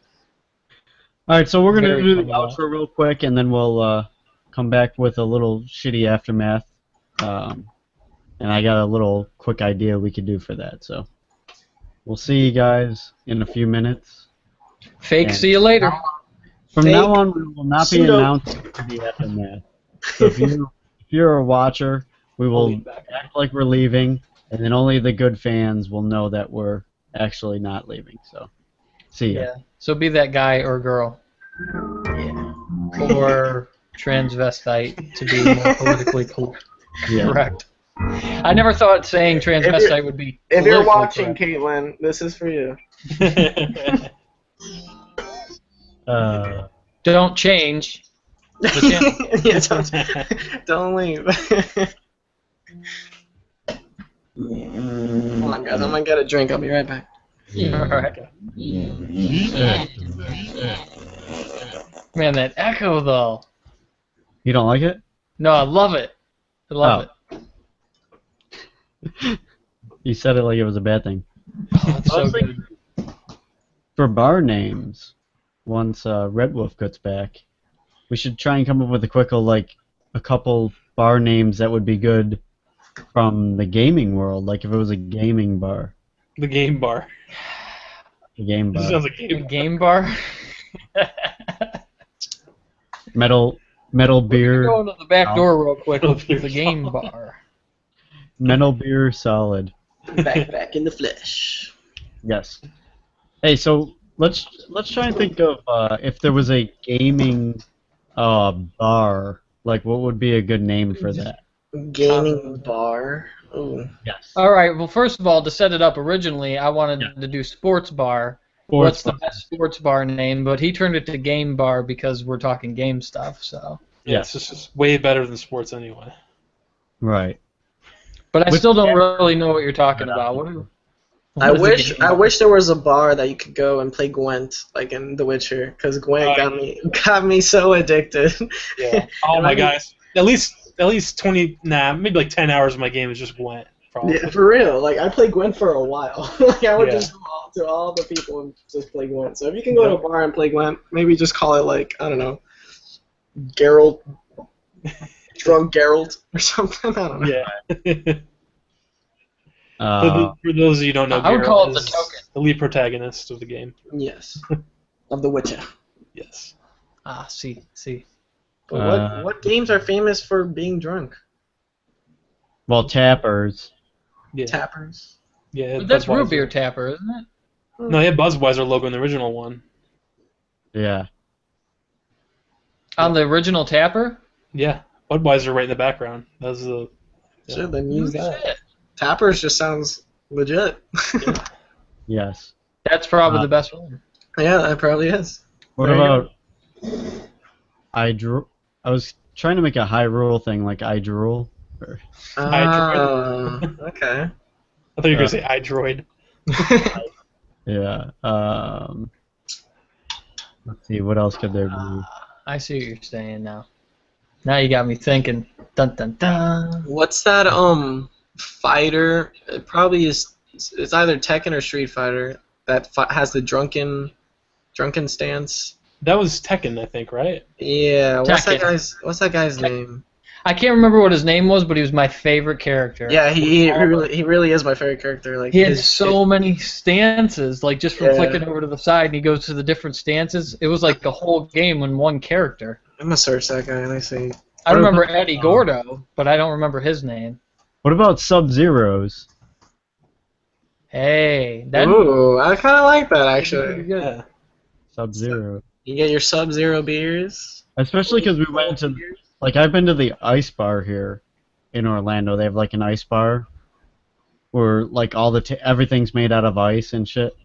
All right, so we're gonna Very do the fun. outro real quick, and then we'll come back with a little shitty aftermath. And I got a little quick idea we could do for that. So we'll see you guys in a few minutes. Fake, And see you later. From Fake now on, we will not be pseudo- announcing the aftermath. So if you're a watcher, we will act like we're leaving, and then only the good fans will know that we're actually not leaving. So see ya. Yeah. So be that guy or girl. Or transvestite to be more politically Yeah. correct. I never thought saying transvestite would be. If you're politically watching, correct. Caitlin, this is for you. Don't change. Yeah, don't leave. Hold on, guys. I'm gonna get a drink. I'll be right back. All right. Man, that echo though. You don't like it? No, I love it. I love it. You said it like it was a bad thing. Oh, it's so good. For bar names, once RedWolfff gets back, we should try and come up with a couple bar names that would be good from the gaming world, like if it was a gaming bar. The game bar. A game This bar. sounds like a game. Game bar. Metal beer. Go into the back door real quick with the game bar. Metal beer solid. Back in the flesh. Yes. Hey, so let's try and think of if there was a gaming bar, like what would be a good name for that? Gaming bar. Ooh. Yes. All right. Well, first of all, to set it up originally, I wanted to do sports bar. What's the best sports bar name? But he turned it to game bar because we're talking game stuff. So. Yes, this is way better than sports anyway. Right. But I still don't really know what you're talking about. I wish there was a bar that you could go and play Gwent, like in The Witcher, because Gwent got me so addicted. Yeah. Oh my gosh. At least 20, maybe like 10 hours of my game is just Gwent. Probably. Yeah, for real. Like I played Gwent for a while. Like I would just go to all the people and just play Gwent. So if you can go to a bar and play Gwent, maybe just call it like I don't know, Geralt, drunk Geralt or something. I don't know. Yeah. For those of you who don't know, I would call it the is token. the lead protagonist of the game. Yes. Of The Witcher. Yes. Ah, see. But what games are famous for being drunk? Well, tappers. Yeah. Tappers. Yeah. But that's Budweiser. root beer tapper, isn't it? No, they had Budweiser logo in the original one. Yeah. On the original tapper? Yeah. Budweiser right in the background. That was the. Should then use that. Shit. Tappers just sounds legit. Yes. That's probably the best one. Yeah, that probably is. What There you about I was trying to make a high rule thing like I drool. Okay. I thought you were going to say iDroid. Yeah. Let's see, what else could there be? I see what you're saying now. Now you got me thinking. Dun dun dun. What's that fighter? It probably is. It's either Tekken or Street Fighter that has the drunken stance. That was Tekken, I think, right? Yeah. What's Tekken. that guy's name? I can't remember what his name was, but he was my favorite character. Yeah, he really is my favorite character. Like He had so many stances, like just from Yeah. flicking over to the side, and he goes to the different stances. It was like the whole game in one character. I'm gonna search that guy and I see I remember Eddie Gordo, but I don't remember his name. What about Sub-Zeros? Hey, that Ooh, I kind of like that pretty actually. good. Yeah. Sub-Zero. You get your Sub-Zero beers. Especially because we went to, like, I've been to the ice bar here in Orlando. They have, like, an ice bar where, like, everything's made out of ice and shit.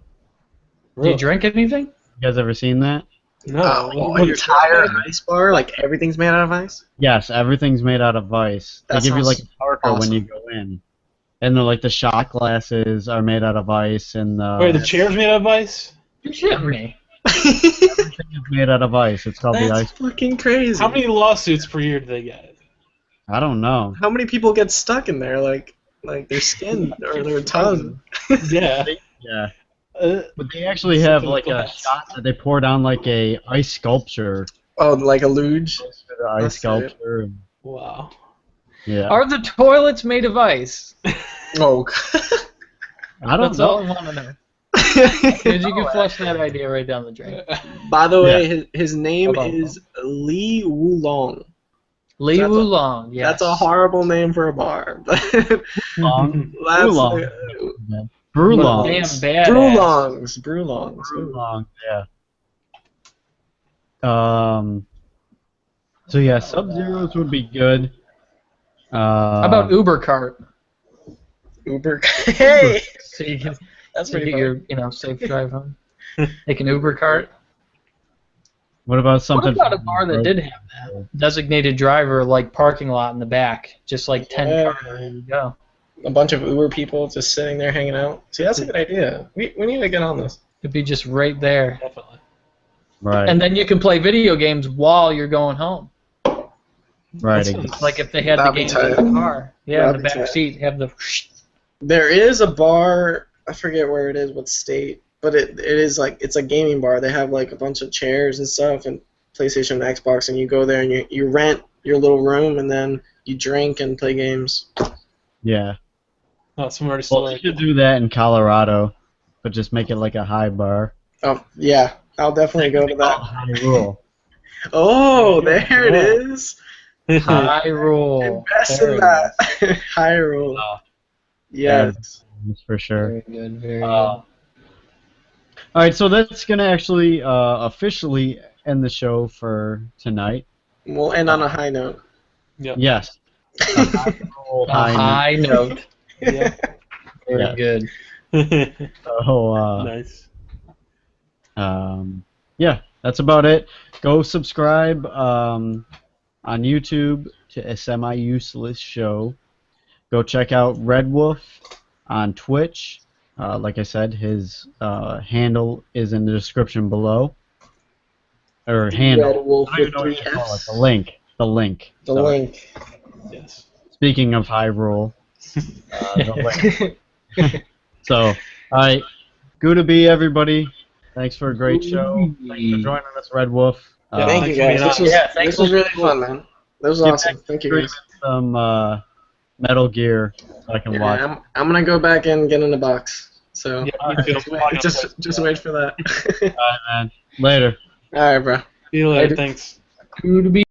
Do you drink anything? You guys ever seen that? No. An entire ice bar, like everything's made out of ice. Yes, everything's made out of ice. They That give you, like, a sounds parka when awesome. you go in. And, like, the shot glasses are made out of ice, and Wait, the chair's made out of ice? You shitting me. everything is made out of ice. It's called the That's ice. fucking crazy. How many lawsuits per year do they get? I don't know. How many people get stuck in there, like their skin or their tongue? Yeah. Yeah. Uh, But they actually have, Something like, a glass. shot that they pour down, like, a ice sculpture. Oh, like a luge. To the ice That's it. sculpture. And, wow. yeah. Are the toilets made of ice? Oh. I don't That's all I know. want to know. Because you can flush that idea right down the drain. By the way, his name How about is Li Wulong. Li That's a- Wulong, yes. That's a horrible name for a bar. Long. That's Oolong. Brulong. Damn badass. Brulongs. Brulongs. Ooh. Brulong, yeah. So yeah, Sub-Zeros would be good. How about Uber cart? Uber. Hey, So you can that's so you pretty get funny. your safe drive home. Take an Uber cart. What about something? What about a bar that did have that? Designated driver, like parking lot in the back. Just like 10 Yeah. cars ready to go. A bunch of Uber people just sitting there hanging out. See, that's a good idea. We need to get on this. It'd be just right there. Definitely. Right. And then you can play video games while you're going home. Right. That's- Like if they had the That'd be games tight. in the car. Yeah, in That'd the be back tight. seat. Have the. There is a bar. I forget where it is, what state, but it is like it's a gaming bar. They have like a bunch of chairs and stuff and PlayStation and Xbox, and you go there and you rent your little room and then you drink and play games. Yeah. Oh, someone already Well, stole they it. should do that in Colorado, but just make it like a high bar. Oh yeah, I'll definitely go to that. High rule. Oh, there it Yeah. is. High roll. Invest Very in that. High roll. Oh, Yes. that's for sure. Very good. Very good. All right, so that's gonna actually officially end the show for tonight. We'll end on a high note. Yep. Yes. A high roll, A high high note. Yeah. Very Yeah. good. note. So, Nice. yeah, that's about it. Go subscribe on YouTube to a semi-useless show. Go check out RedWolfff on Twitch. Like I said, his handle is in the description below. Or handle. RedWolfff I don't even with know what 3 you call it. Fs. The link. The link. The Sorry. link. Yes. Speaking of high roll, the link. So, all right. Good to be everybody. Thanks for a great show. Thanks for joining us, RedWolfff. Yeah, Thank you guys. thanks for This was, being on. Yeah, thanks this was for- really fun, man. That was Get awesome. back Thank you guys. Some Metal Gear so I can Yeah, watch. I'm gonna go back and get in the box. So Yeah, me too. just wait, just wait for that. All right, man. Later. All right, bro. See you later. Later. Thanks. Who to be